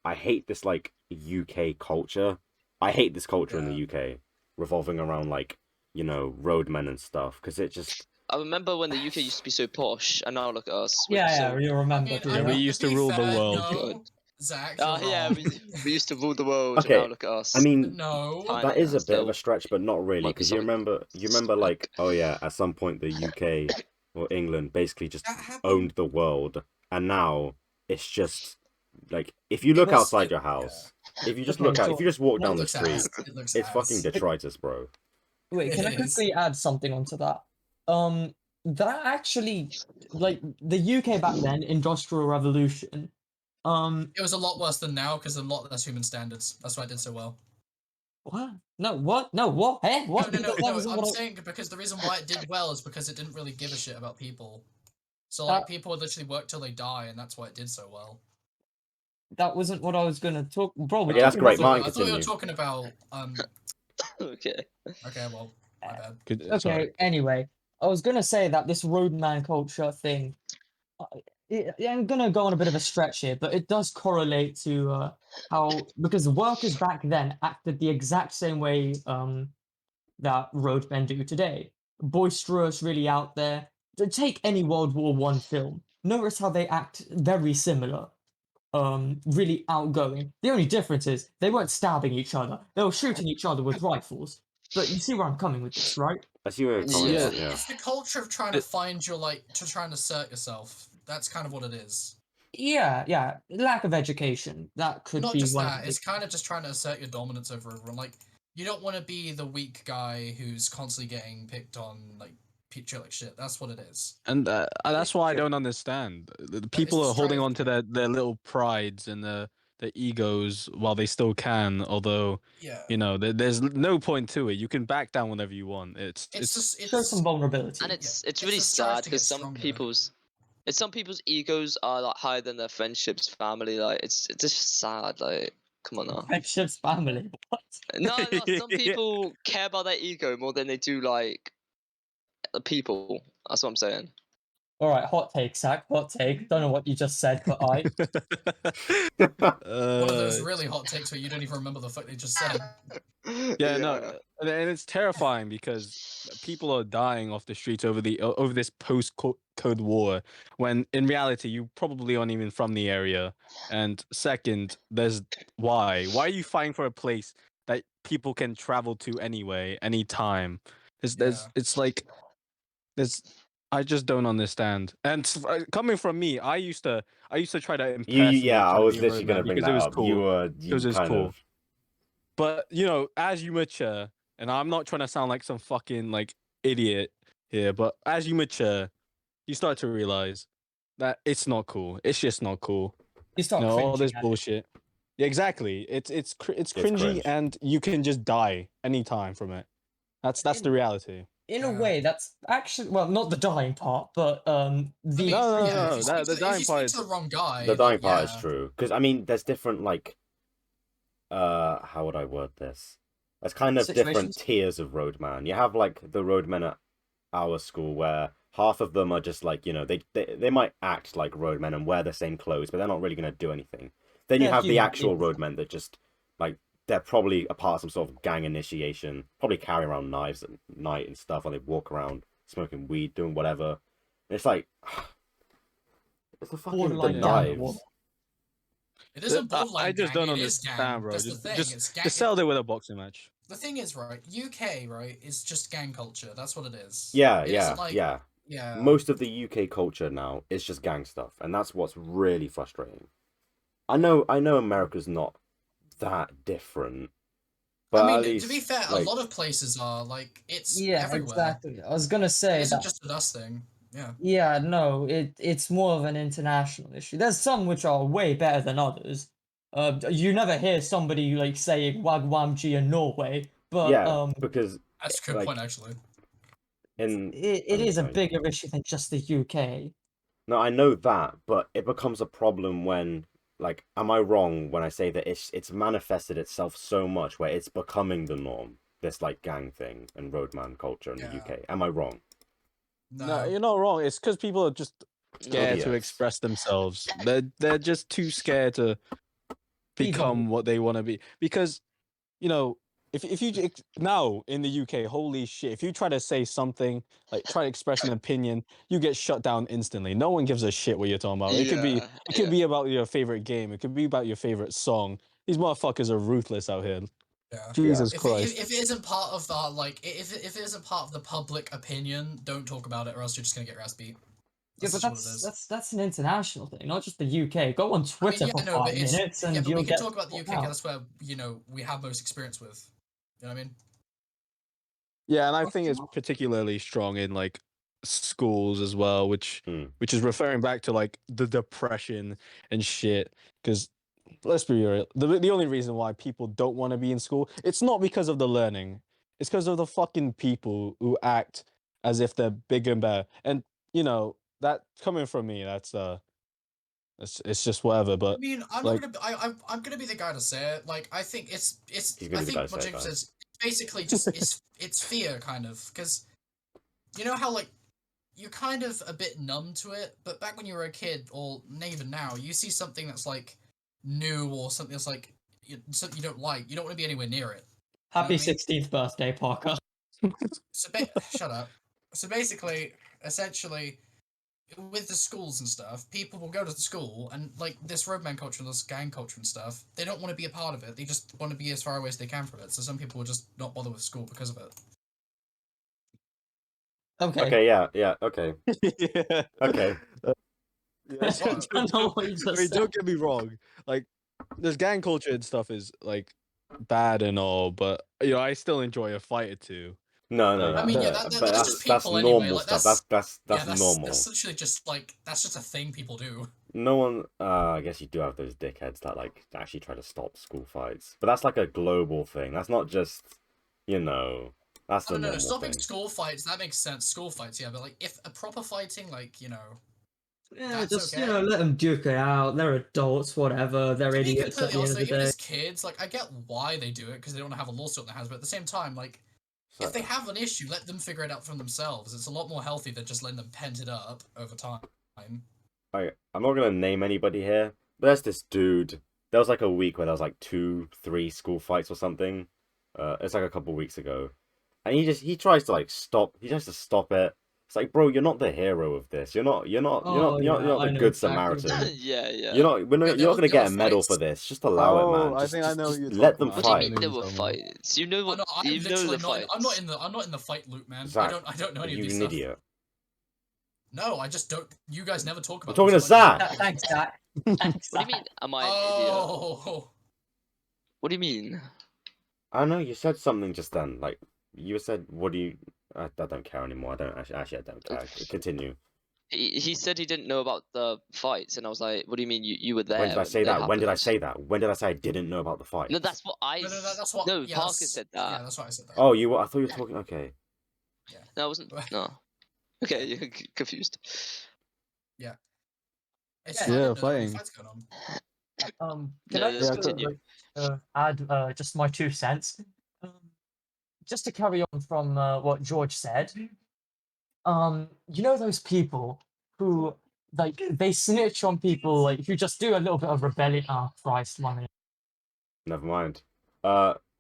I hate this like UK culture. I hate this culture in the UK revolving around like, roadmen and stuff, because it just. I remember when the UK used to be so posh, and now look at us. we're Yeah, so- you remember. I do mean, you? we to used to be rule the fair, world. No, Good. Zach, Oh you're yeah, wrong. we used to rule the world, Okay, and now look at us. I mean, No. Fine. that is a bit Still. of a stretch, but not really, Might be because you something. remember like, oh yeah, at some point the UK or England basically just That happened. owned the world, and now it's just like if you look was- outside your house, if you just Okay, look out, so if you just walk Well, down it the looks street, ass. It looks it's ass. fucking detritus, bro. Wait, can I It is. quickly add something onto that? That actually, like the UK back then, Industrial Revolution. It was a lot worse than now because a lot less human standards. That's why it did so well. What? No, what? No, what? Hey, what? No. That wasn't I'm what I- saying because the reason why it did well is because it didn't really give a shit about people. So like people would literally work till they die, and that's why it did so well. That wasn't what I was gonna talk. Bro, we're Okay, that's talking great. about Martin, I thought you were continue. talking about Okay. Okay, well, my bad. Could, Okay, sorry. anyway, I was gonna say that this roadman culture thing. I'm gonna go on a bit of a stretch here, but it does correlate to how because workers back then acted the exact same way that roadmen do today. Boisterous, really out there. Take any World War One film. Notice how they act very similar. Really outgoing. The only difference is they weren't stabbing each other. They were shooting each other with rifles. But you see where I'm coming with this, right? I see where you're Yeah. coming It's, from. Yeah. it's the culture of trying to find your to try and assert yourself. That's kind of what it is. Yeah. Lack of education. That could Not be just one that, of it's the kind of just trying to assert your dominance over everyone. Like, you don't want to be the weak guy who's constantly getting picked on, like, like shit. That's what it is. And that's why I Yeah. don't understand. The it's people the are holding strength. on to their little prides and their egos while they still can. Although, Yeah. you know, there's no point to it. You can back down whenever you want. It's It's just show some vulnerability. And it's it's the really strive sad to because get stronger. some people's egos are like higher than their friendships, family. Like it's just sad. Like come on now. Friendships, family. What? No, some Yeah. people care about their ego more than they do like the people. That's what I'm saying. All right, hot take, Zach. Hot take. Don't know what you just said, but I. One of those Uh, really hot takes where you don't even remember the fuck they just said. yeah, no, and it's terrifying because people are dying off the streets over this post-code war, when in reality you probably aren't even from the area. And second, there's why are you fighting for a place that people can travel to anyway, anytime? Yeah. It's like there's. I just don't understand. And coming from me, I used to try to impersonate. Yeah, I trying to was be a literally roadman gonna bring because that it was up. cool. You was kind cool. of. But you know, as you mature, and I'm not trying to sound like some fucking like idiot here, but as you mature, you start to realize that it's not cool. It's just not cool. You start You know, all cringing this at it. bullshit. Yeah, exactly. It's cringy, cringe. and you can just die anytime from it. That's the reality. In a Yeah. way, that's actually well, not the dying part, but the I mean, No, yeah, no, if you that- speak the to, dying if you part speak is- to the wrong guy, The dying then part is yeah. true because I mean, there's different like, how would I word this? There's kind of different Situations? tiers of roadman. You have like the roadmen at our school where half of them are just like, you know, they might act like roadmen and wear the same clothes, but they're not really gonna do anything. Then you They're have the human actual beings. roadmen that just like they're probably a part of some sort of gang initiation, probably carry around knives at night and stuff, and they walk around smoking weed, doing whatever. And it's like it's the fucking the Borderline gang knives. war. It isn't borderline I just gang, don't it is gang. understand, bro. That's the thing. Just It's gang. sell it with a boxing match. The thing is, right? UK, right, is just gang culture. That's what it is. Yeah, It yeah, isn't like, yeah. yeah. Most of the UK culture now is just gang stuff, and that's what's really frustrating. I know America's not that different, but I mean, at least, to be fair, like, a lot of places are like it's Yeah, everywhere. exactly. I was gonna It say isn't that. just a dust thing. Yeah. Yeah, no, it's more of an international issue. There's some which are way better than others. You never hear somebody like saying Wagwamji in Norway, but yeah, because That's a good like point, actually. in it I'm is a sorry. bigger issue than just the UK. No, I know that, but it becomes a problem when, like, am I wrong when I say that it's manifested itself so much where it's becoming the norm, this like gang thing and roadman culture in the Yeah. UK? Am I wrong? No, you're not wrong. It's because people are just scared to Idiots. express themselves. They're just too scared to become what they want to be. Because, you know, if you now in the UK, holy shit, if you try to say something, like try to express an opinion, you get shut down instantly. No one gives a shit what you're talking about. It could be about your favorite game. It could be about your favorite song. These motherfuckers are ruthless out here. Yeah. Jesus If Christ. it isn't part of the like, if it isn't part of the public opinion, don't talk about it, or else you're just gonna get your ass beat. Yeah, That's but just what it is. that's an international thing, not just the UK. Go on I mean, Twitter yeah, for no, but 5 it's minutes and yeah, but you'll we can get talk about the called UK. 'Cause out. that's where we have most experience with. You know what I mean? Yeah, and I That's think it's true. particularly strong in like schools as well, which Hmm. is referring back to like the depression and shit. Because let's be real, the only reason why people don't want to be in school, it's not because of the learning, it's because of the fucking people who act as if they're big and better. And you know that coming from me, that's it's just whatever. I But mean, I'm like, not gonna. I'm gonna be the guy to say it. Like, I think it's. He's gonna I be the guy think to what say it, James guys. says. Basically, just it's fear, kind of, because you know how like you're kind of a bit numb to it, but back when you were a kid, or even now, you see something that's like new or something that's like something you don't like, you don't want to be anywhere near it. Happy I mean? 16th birthday, Parker. So shut up. So basically, essentially, with the schools and stuff, people will go to the school and like this roadman culture, this gang culture and stuff. They don't want to be a part of it. They just want to be as far away as they can from it. So some people will just not bother with school because of it. Okay. Okay, yeah, okay, yeah. okay. Yeah. I don't know what you just I mean, said. don't get me wrong. Like, this gang culture and stuff is like bad and all, but I still enjoy a fight or two. No, Like, no, I mean, yeah, but that's that's just that's people anyway. normal Like, stuff. that's That's normal. That's literally just like that's just a thing people do. No one, I guess you do have those dickheads that like actually try to stop school fights, but that's like a global thing. That's not just, that's Oh the no, normal stopping thing. school fights, that makes sense. School fights, yeah, but like if a proper fighting, like Yeah, That's just okay. let them duke it out. They're adults, whatever. They're to be idiots at completely the end honest, of the like, even day. as kids, like I get why they do it because they don't want to have a lawsuit on their hands, but at the same time, like So, if they have an issue, let them figure it out for themselves. It's a lot more healthy than just letting them pent it up over time. I'm not gonna name anybody here, but there's this dude. There was like a week where there was like 2, 3 school fights or something. It's like a couple weeks ago, and he tries to stop. He tries to stop it. It's like, bro, you're not the hero of this. You're not Oh, the I good know exactly. Samaritan. yeah, yeah. You're not Yeah, you're not gonna there get were a medal for fights. this. Just allow it, man. I Just, think I know just who you're let talking them about. What do you fight. mean there I know were who you're talking about. fights? You know Oh what? no, I'm You know literally the not. fights. I'm not in the fight loop, man. Zach, I don't know any of you these an stuff. idiot. No, I just don't. You guys never talk I'm about. talking to them, so I don't Zach. know. Thanks, Zach. Thanks, What do you mean? Am I an idiot? Oh, What do you mean? I don't know. You said something just then. Like you said, what do you? I don't care anymore. I don't actually. I don't care. Continue. He said he didn't know about the fights, and I was like, "What do you mean? You were there When did I say they that? When did I happened?" say that? When did I say I didn't know about the fight? No, that's what I. no, that's what. No, Yeah, Parker that's, said yeah, that. that's why I said that. Oh, you were. I thought you were talking. Okay. No, I wasn't. No. Okay, you're confused. It's Yeah. fine, Yeah, there's no fighting. fights going on. Can No, I let's just continue. add just my 2 cents? Just to carry on from what George said. You know those people who like they snitch on people like who just do a little bit of rebellion. Oh Christ, money. Never mind.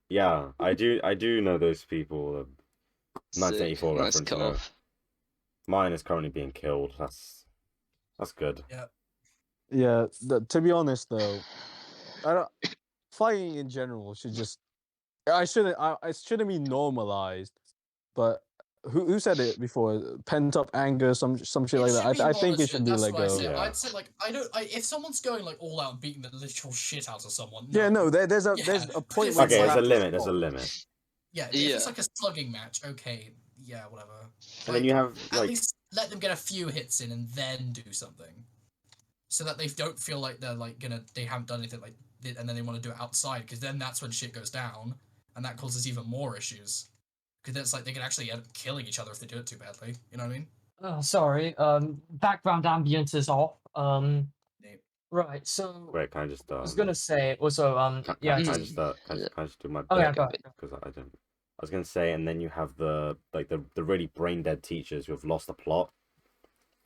Yeah, I do know those people. Sick. 1984 Nice reference. cut You know, off. mine is currently being killed. That's good. Yeah, to be honest though, I don't. Fighting in general should just. It shouldn't be normalized, but who said it before? Pent up anger, some shit It like should that. be I think it monitored, should be that's let what I go. said. Yeah. I'd say like if someone's going like all out and beating the literal shit out of someone. Yeah, no, there's a Yeah, a but point if where it's Okay, you there's have a to limit. There's a stop. limit. Yeah, if Yeah. it's like a slugging match, okay, yeah, whatever. And then you have at like least let them get a few hits in and then do something, so that they don't feel like they're like they haven't done anything like, and then they want to do it outside because then that's when shit goes down, and that causes even more issues. Because it's like they can actually end up killing each other if they do it too badly. You know what I mean? Oh, sorry. Background ambience is off. Nate. Right. So wait. Can I just I was gonna say also. Yeah. Can I Just, just can I just do my oh yeah, bit? go ahead. Because I don't. I was gonna say, and then you have the really brain dead teachers who have lost the plot,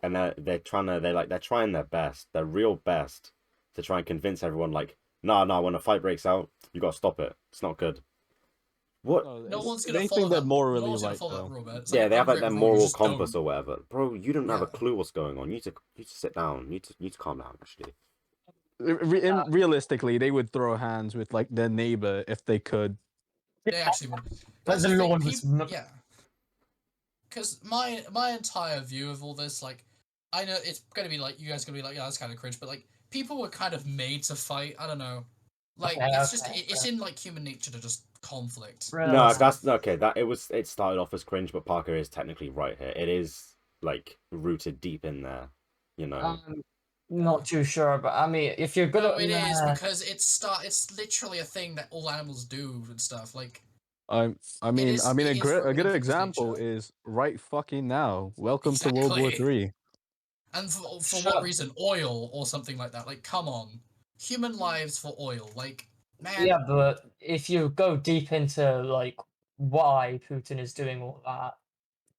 and they're trying their best, their real best, to try and convince everyone like, nah, when a fight breaks out, you gotta stop it. It's not good. What? No one's gonna They follow think they're that. morally No one's gonna right follow that though. rule, man. It's Yeah, like they an have like their unwritten rule, you moral just compass don't. or whatever, bro. You don't have a Yeah. clue what's going on. You need to sit down. You need to calm down. Actually, Realistically, they would throw hands with like their neighbor if they could. They actually would. But That's the the thing, lawn was yeah. Because my entire view of all this, like, I know it's gonna be like you guys are gonna be like, yeah, that's kind of cringe, but like people were kind of made to fight. I don't know. Like Okay, it's just okay, it's in like human nature to just conflict. no, Relax. that's okay. It started off as cringe, but Parker is technically right here. It is like rooted deep in there, you know. Not too sure, but I mean, if you're gonna, No, it is nah. because it's literally a thing that all animals do and stuff. Like I mean, is- a it is good rooted in human example nature. is right fucking now. Welcome to World War Exactly. Three. And for Shut what up. reason? Oil or something like that. Like, come on, human lives for oil. Like, man. Yeah, but if you go deep into like why Putin is doing all that,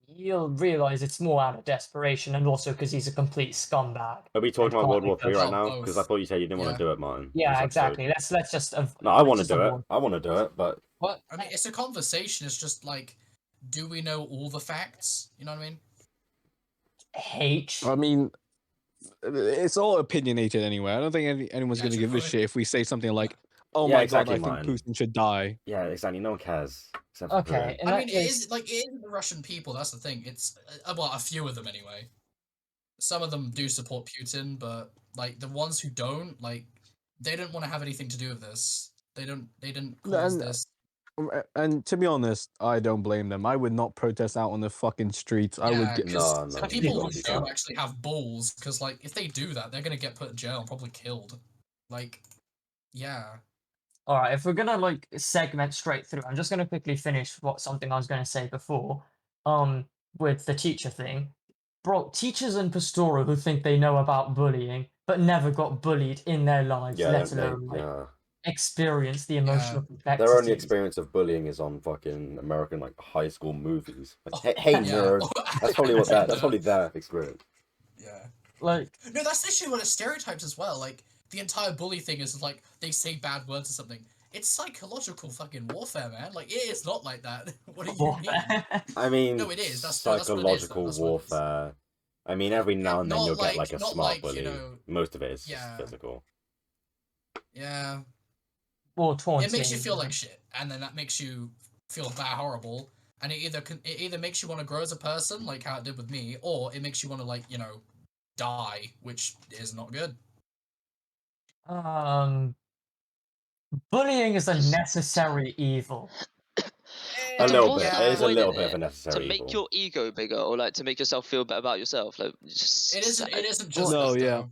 you'll realize it's more out of desperation and also because he's a complete scumbag. Are we talking And about World partly War Three because- right Oh, now? Because I both. thought you said you didn't want Yeah. to do it, Martin. Yeah, this episode. exactly. Let's just. No, I want to just do it. avoid- I want to do it, but What? I mean, it's a conversation. It's just like, do we know all the facts? You know what I mean? H. I mean, it's all opinionated anyway. I don't think anyone's Yeah, going to give a true. shit if we say something like, "Oh Yeah, my exactly, god, I think Martin. Putin should die." yeah, exactly. No one cares. Except for Okay, Putin. in I that mean, it case, is like it is the Russian people. That's the thing. It's well, a few of them anyway. Some of them do support Putin, but like the ones who don't, like, they didn't want to have anything to do with this. They didn't No, cause and- this. And to be honest, I don't blame them. I would not protest out on the fucking streets. I would Yeah, get. 'cause No, the no, people you who can't. do actually have balls, because like if they do that, they're gonna get put in jail and probably killed. Like, yeah. all right. If we're gonna like segment straight through, I'm just gonna quickly finish something I was gonna say before. With the teacher thing, bro. Teachers in Pastoral who think they know about bullying but never got bullied in their lives, Yeah, let they, alone like yeah. experience the emotional complexities. Their only experience of bullying is on fucking American like high school movies. Like, Oh, hey, yeah. nerd. That's probably what that. That's probably their experience. Yeah. Like, No, that's the issue with the stereotypes as well. Like the entire bully thing is like they say bad words or something. It's psychological fucking warfare, man. Like it is not like that. What do you mean? I mean, No, it is. That's what it is, though. psychological That's what it is. warfare. I mean, every now and then Not you'll get like- like a not smart like, bully. you know, Most of it is yeah. just physical. Yeah. or taunting. It makes you feel like shit, and then that makes you feel that horrible. And it either makes you want to grow as a person, like how it did with me, or it makes you want to like die, which is not good. Bullying is a necessary evil. A To little what's bit. the It is a point little in bit of a it? necessary To make evil. your ego bigger, or like to make yourself feel better about yourself. Like just It isn't. It isn't just No, this, yeah.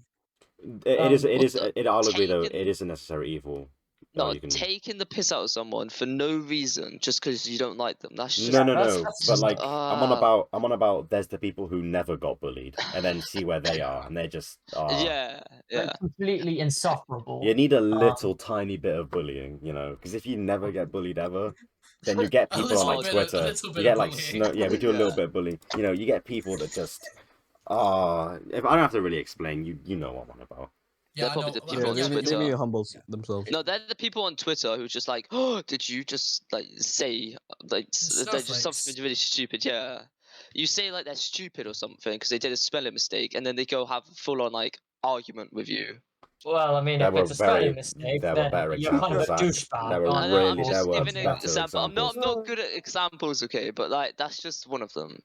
though. It is. It what is. the- I'll agree though. taking- It is a necessary evil. Oh, No, you can- taking the piss out of someone for no reason, just because you don't like them. That's just No, no, that's- no. that's But just- like, Ah. I'm on about. There's the people who never got bullied, and then see where they are, and they're just. yeah, yeah. Like, completely insufferable. You need a little tiny bit of bullying, you know, because if you never get bullied ever, then you get A people on little like bit- a Twitter. little You bit get of like bullying. yeah, we do a little Yeah. bit of bullying. You know, you get people that just. If I don't have to really explain, you know what I'm on about. Yeah, They're I probably know. the Yeah, people on they, Twitter. they need to humble themselves. No, they're the people on Twitter who just like, oh, did you just like say like they're just Snowflakes. something really stupid? Yeah, you say like they're stupid or something because they did a spelling mistake, and then they go have a full on like argument with you. Well, I mean, There if were it's a spelling very- mistake, there were then better you're kind of a examples, Zach. douchebag. There were aren't I know, you? I'm really- just there were giving an better example. I'm not examples. good at examples, okay, but like that's just one of them.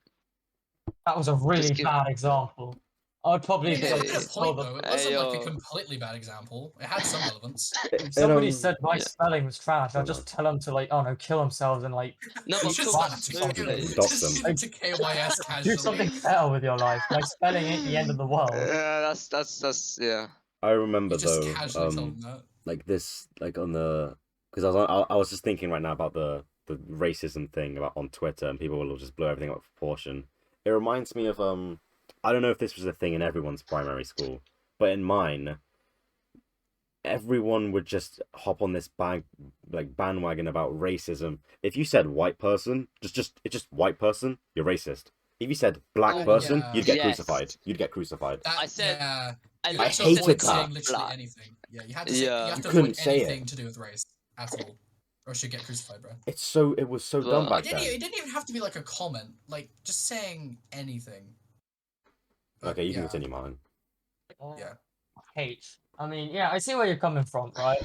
That was a really give- bad example. I would probably It be Yeah, had like, a yeah. tell point them- though. It wasn't like a Ayo. completely bad example. It had some relevance. if somebody um, said my yeah. spelling was trash, I'd Oh, just no. tell them to like, oh no, kill themselves and like No, but Just cool, like that's to so something. good. Dox Just them. into KYS do casually. something better with your life. Like spelling ain't the end of the world. Yeah, that's yeah. I remember You just though, casually told them that. like this, like on the, because I was just thinking right now about the racism thing about on Twitter, and people will just blow everything out of proportion. It reminds me of I don't know if this was a thing in everyone's primary school, but in mine, everyone would just hop on this bandwagon about racism. If you said white person, just white person, you're racist. If you said black Oh, person, yeah. you'd get Yes. crucified. You'd get crucified. That, I said- yeah. I You I had to hated avoid that. saying literally Black. anything. Yeah, you had to say, Yeah. you have You to couldn't avoid say it. anything to do with race at all, or she'd get crucified, bro. It was so dumb Well, back It didn't, then. it didn't even have to be like a comment, like just saying anything. But, Okay, you can yeah. continue, Martin. Yeah. Hate. I mean, yeah, I see where you're coming from, right?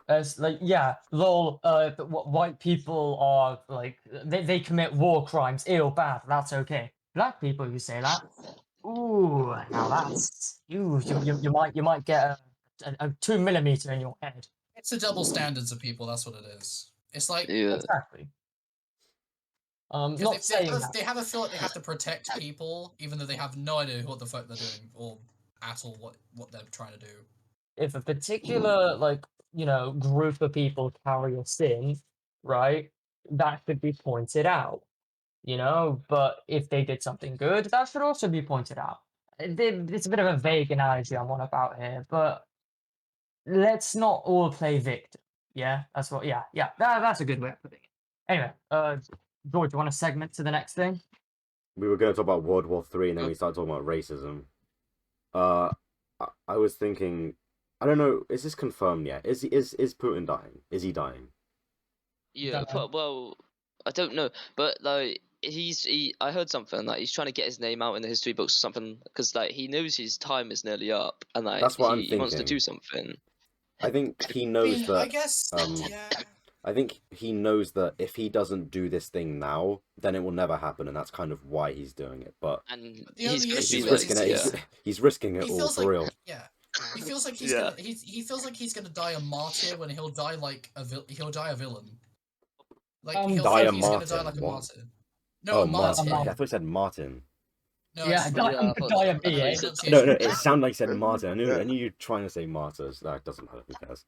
As like, yeah, lol. White people are like they commit war crimes. Ew, bad. That's okay. Black people, you say that? Ooh, now that's you might get a 2 millimeter in your head. It's the double standards of people. That's what it is. It's like Yeah. Exactly. Not because saying that. they have a feel like they have to protect people, even though they have no idea what the fuck they're doing or at all what they're trying to do. If a particular group of people carry a sin, right, that should be pointed out, but if they did something good, that should also be pointed out. It's a bit of a vague analogy I'm on about here, but let's not all play victim. Yeah, that's what. Yeah, that's a good way of putting it. Anyway, George, you want to segment to the next thing? We were going to talk about World War III, and then Oh. we started talking about racism. I was thinking, I don't know, is this confirmed yet? Is Putin dying? Is he dying? Yeah, Don't know. but well, I don't know, but like I heard something like he's trying to get his name out in the history books or something because like he knows his time is nearly up and like That's what I'm he wants to thinking. do something. I think he I knows mean, that. I guess, yeah. I think he knows that if he doesn't do this thing now, then it will never happen, and that's kind of why he's doing it. But And The he's only gonna issue be he's like, risking it. yeah. He's risking it He all feels for like, real. yeah. He feels like he's Yeah. gonna he feels like he's gonna die a martyr when he'll die like he'll die a villain. Like he'll Die think a he's gonna die martyr, like a what? martyr. No, Oh, a Martin. martyr. Okay, I thought you said Martin. No, Yeah, it's die, Yeah, I thought- die a I thought you BA. said- No, no, it sounded like you said Martin. I knew you were trying to say martyrs. That doesn't matter. Who cares?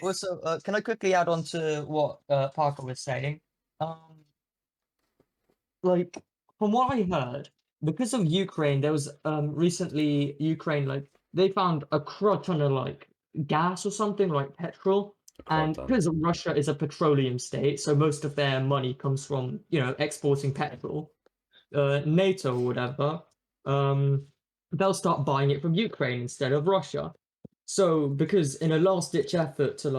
Also, can I quickly add on to what Parker was saying? Like, from what I heard, because of Ukraine, there was recently Ukraine like they found a crud ton of like gas or something like petrol, A and crud ton. because Russia is a petroleum state, so most of their money comes from exporting petrol. NATO or whatever, they'll start buying it from Ukraine instead of Russia. So, because in a last ditch effort to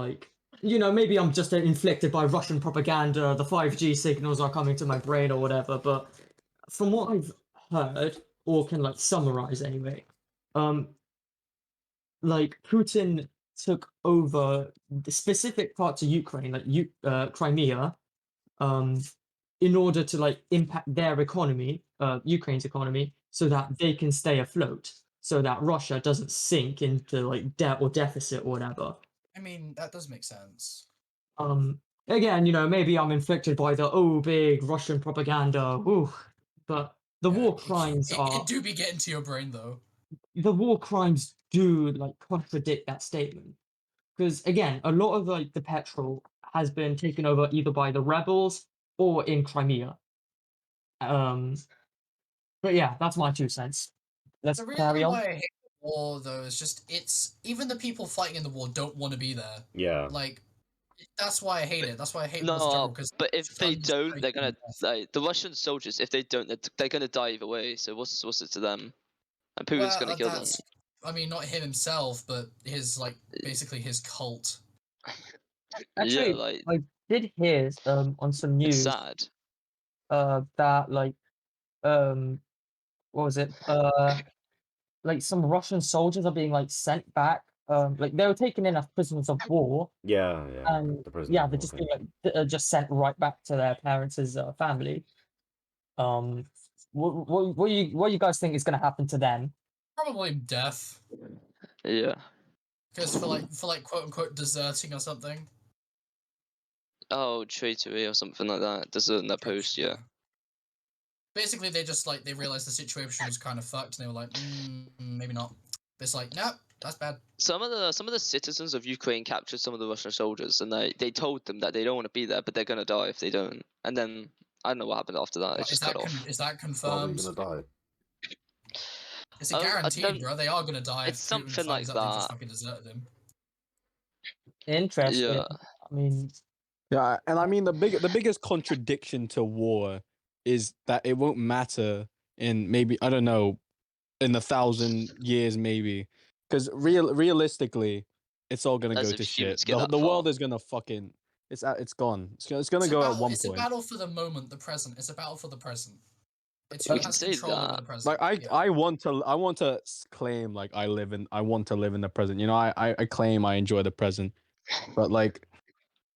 maybe I'm just inflicted by Russian propaganda, the 5G signals are coming to my brain or whatever, but from what I've heard, or can summarize anyway, Putin took over the specific parts of Ukraine, Crimea, in order to impact their economy, Ukraine's economy, so that they can stay afloat, so that Russia doesn't sink into debt or deficit or whatever. I mean, that does make sense. Again, maybe I'm inflicted by the big Russian propaganda, but the Yeah, war crimes it do be getting to your brain though. the war crimes do contradict that statement. Because again, a lot of the petrol has been taken over either by the rebels or in Crimea. But yeah, that's my 2 cents. Let's The carry reason on. why I hate the war though is just it's even the people fighting in the war don't want to be there. Yeah. Like that's why I hate it. That's why I hate wars in No, general, because but if they tons don't, straight they're gonna to death. like the Russian soldiers. If they don't, they're gonna die either way. So what's it to them? And Putin's gonna kill them. That's, I mean, not him himself, but his basically his cult. Actually, Yeah, like I did hear on some it's news sad. that what was it? Some Russian soldiers are being sent back. They were taken in as prisoners of war, Yeah. and The prisoner yeah, of they're war just thing. being just sent right back to their parents' family. What you guys think is going to happen to them? Probably death, Yeah. because for quote unquote deserting or something. Oh, traitory or something like that. Deserting their post. Yeah. Basically, they just they realized the situation was kind of fucked, and they were like, maybe not. But it's like, nope, that's bad. Some of the citizens of Ukraine captured some of the Russian soldiers, and they told them that they don't want to be there, but they're gonna die if they don't. And then I don't know what happened after that. They Is just cut off. is that Are we confirmed? gonna die? It's a I guaranteed, don't- bro. They are gonna die if it's Putin something like finds out they just that. fucking deserted him. Interesting. Yeah. I mean, Yeah, and I mean the biggest contradiction to war is that it won't matter in maybe I don't know in 1,000 years maybe because realistically it's all gonna As go if to humans shit. get that The world far. is gonna fucking it's gone. It's gonna It's go a at battle, one it's a point. battle for the moment, the present. It's a battle for the present. It's We who can has say control over that. the present. Like Yeah. I want to claim like I want to live in the present. You know, I claim I enjoy the present, but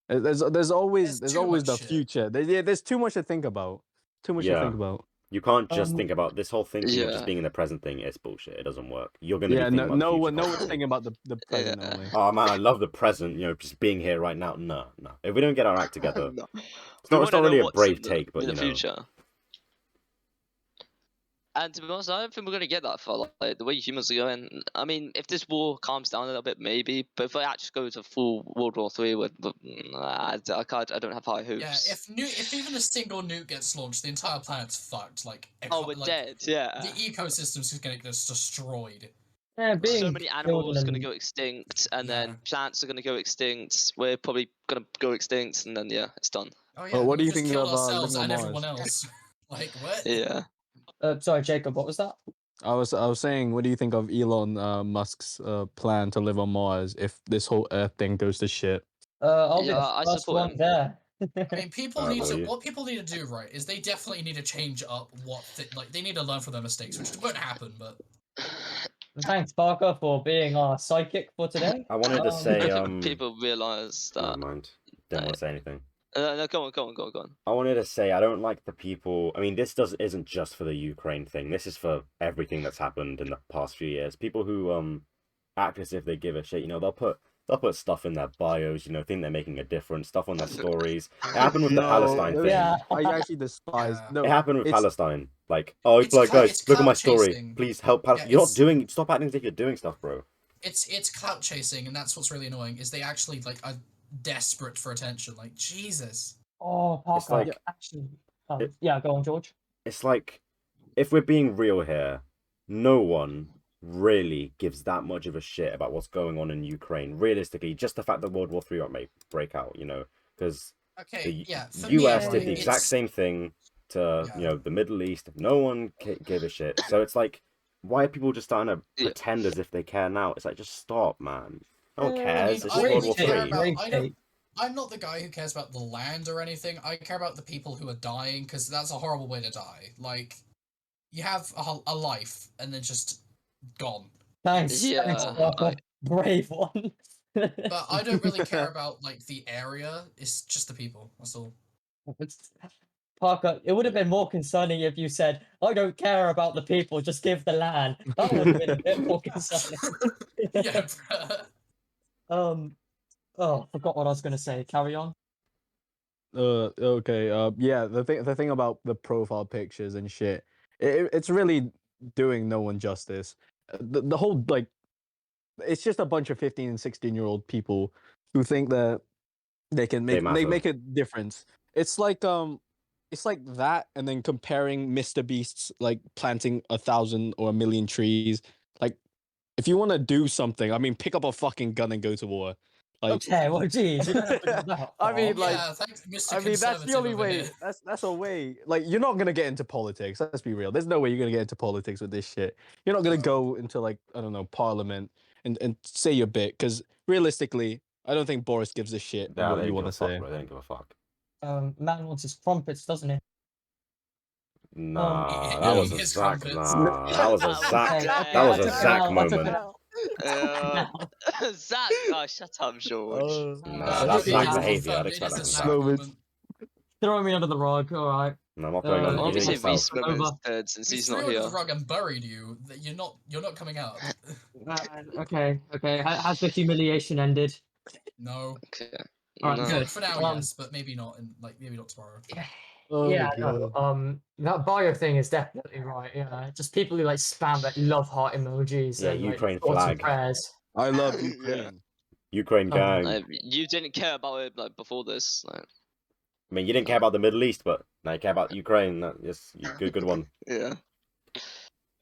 there's always There's too the much shit. future. There's too much to think about. Too much to Yeah. think about. You can't just Um, think about this whole thinking of just Yeah. being in the present thing. It's bullshit. It doesn't work. You're gonna be Yeah, thinking no about the future. no one's constantly. thinking about the present Yeah. only. Oh man, I love the present. Just being here right now. No. If we don't get our act together, No. it's We not wanna know really a what's brave in the- take, but in the future. And to be honest, I don't think we're gonna get that far. Like the way humans are going. I mean, if this war calms down a little bit, maybe. But if I actually go to full World War III, I don't have high hopes. Yeah, if even a single nuke gets launched, the entire planet's fucked. Oh, we're dead. Yeah. The ecosystem's just gonna get destroyed. yeah, being So many killed animals in gonna go extinct, and Yeah. then plants are gonna go extinct. We're probably gonna go extinct, and then yeah, it's done. Oh yeah, what do we you just think killed of ourselves living and on everyone Mars? else. Like what? Yeah. Sorry, Jacob, what was that? I was saying, what do you think of Elon Musk's plan to live on Mars if this whole Earth thing goes to shit? I'll be Yeah, the I first support one him. there. I mean, people Alright, need will to. you? What people need to do, right, is they definitely need to change up like they need to learn from their mistakes, which won't happen. But Thanks, Parker, for being our psychic for today. I wanted to say, People realize never that. mind. Didn't want to say anything. No, go on. I wanted to say I don't like the people. I mean, this isn't just for the Ukraine thing. This is for everything that's happened in the past few years. People who act as if they give a shit. You know, they'll put stuff in their bios. You know, think they're making a difference. Stuff on their stories. It happened with the Palestine no, thing. Yeah. I actually despise. Yeah. No, It happened with it's Palestine. Like, oh, It's like clout- guys, it's look at my clout story. chasing. Please help Palestine. Yeah, You're not it's- doing. Stop acting as if you're doing stuff, bro. it's clout chasing, and that's what's really annoying. Is they actually like are desperate for attention. Like Jesus. Oh, It's Parker, like- actually. it- Yeah, go on, George. It's like, if we're being real here, no one really gives that much of a shit about what's going on in Ukraine. Realistically, just the fact that World War III might break out, you know, because Okay, the yeah. For US me, did right, the exact it's- same thing to Yeah. you know the Middle East. No one gave a shit. So it's like, why are people just starting to Yeah. pretend as if they care now? It's like, just stop, man. No one I cares. mean, It's I just World only War care III. about- Rage I don't- bait. I'm not the guy who cares about the land or anything. I care about the people who are dying because that's a horrible way to die. Like, you have a life and then just gone. Thanks, Yeah, thanks, Parker. Brave one. But I don't really care about like the area. It's just the people. That's all. Parker, it would have been more concerning if you said, I don't care about the people, just give the land. That would have been a bit more concerning. Yeah. bruh. Oh, forgot what I was gonna say. Carry on. Okay. Yeah. The thing about the profile pictures and shit, it's really doing no one justice. The whole like, it's just a bunch of 15 and 16-year-old people who think that they can They make matter. make a difference. It's like that, and then comparing Mr. Beast's like planting 1,000 or 1,000,000 trees. Like, if you want to do something, I mean, pick up a fucking gun and go to war. Like, Okay, well, geez, you don't have to go that I mean, far. like, yeah. Thanks, Mr. I mean, that's the Conservative only over way. here. That's a way. Like, you're not gonna get into politics. Let's be real. There's no way you're gonna get into politics with this shit. You're not gonna No. go into like, I don't know, parliament and say your bit, because realistically, I don't think Boris gives a shit Yeah, what they you don't want give to a fuck, say. bro. They don't give a fuck. Man wants his crumpets, doesn't he? Nah, He- that was a his Zach. crumpets. Nah, that was a That Zach. Okay, okay, That was a I took it Zach out, I took it moment. out. Zach, oh, shut up, George. Nah, that's that's Zach Zach Yeah. behavior. I'd Confirmed, it expect is that a from Zach Zach. moment. Throw me under the rug, alright. No, I'm not going on. I'll He's be doing Obviously, taking himself. some Reese over. dead since We he's threw not you under here. the rug and buried you. That you're not coming out. Okay. Has the humiliation ended? No. Okay. Alright, No. good. For now, Um, yes, but maybe not. Maybe not tomorrow. Oh, Yeah, God. no, that bio thing is definitely right. Yeah, just people who like spam like love heart emojis Yeah, and like, Ukraine thoughts and flag. prayers. I love Yeah. Ukraine. Ukraine Oh, gang. Like, you didn't care about it like before this. Like, I mean, you didn't care about the Middle East, but now you care about Ukraine. Yes, good one. yeah.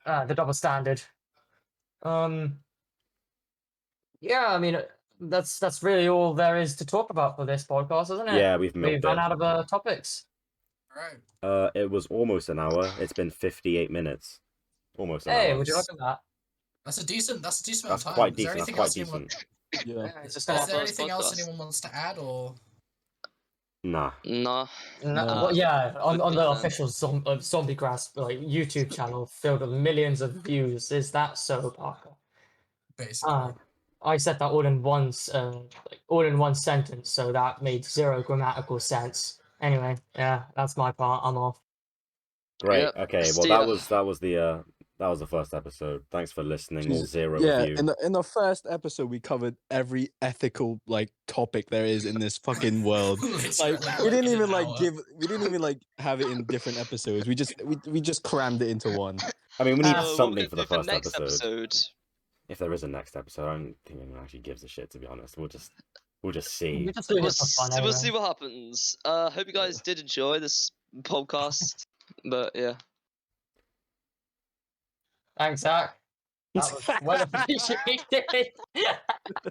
The double standard. Yeah, I mean, that's really all there is to talk about for this podcast, isn't it? Yeah, we've We've milked run it. out of topics. Alright. It was almost an hour. It's been 58 minutes. Almost an Hey, hour. would you look at that? That's a decent amount That's of time. quite Is there decent. That's anything quite else anyone- decent. Yeah. It's just Our Is there first anything else podcast. anyone wants to add, or Nah. Nah. No. Well, yeah, on the Nothing. official Zombie Grass like YouTube channel filled with millions of views. Is that so, Parker? basically? I said that all in one sentence, so that made zero grammatical sense. Anyway, yeah, that's my part. I'm off. Great. Yep. Okay. Well, See ya. that was the first episode. Thanks for listening. All Jesus. zero Yeah, of you. in the first episode, we covered every ethical like topic there is in this fucking world. Literally, Like, we didn't in even an like hour. we didn't even like have it in different episodes. We just crammed it into one. I mean, we need Uh, What we're something gonna for the do for first next episode. If there is a next episode, I don't think anyone actually gives a shit. To be honest, we'll just see. We're just doing We'll, it for fun. we'll Anyway. see what happens. Hope you guys did enjoy this podcast. But yeah. Thanks, Zach. That was well appreciated.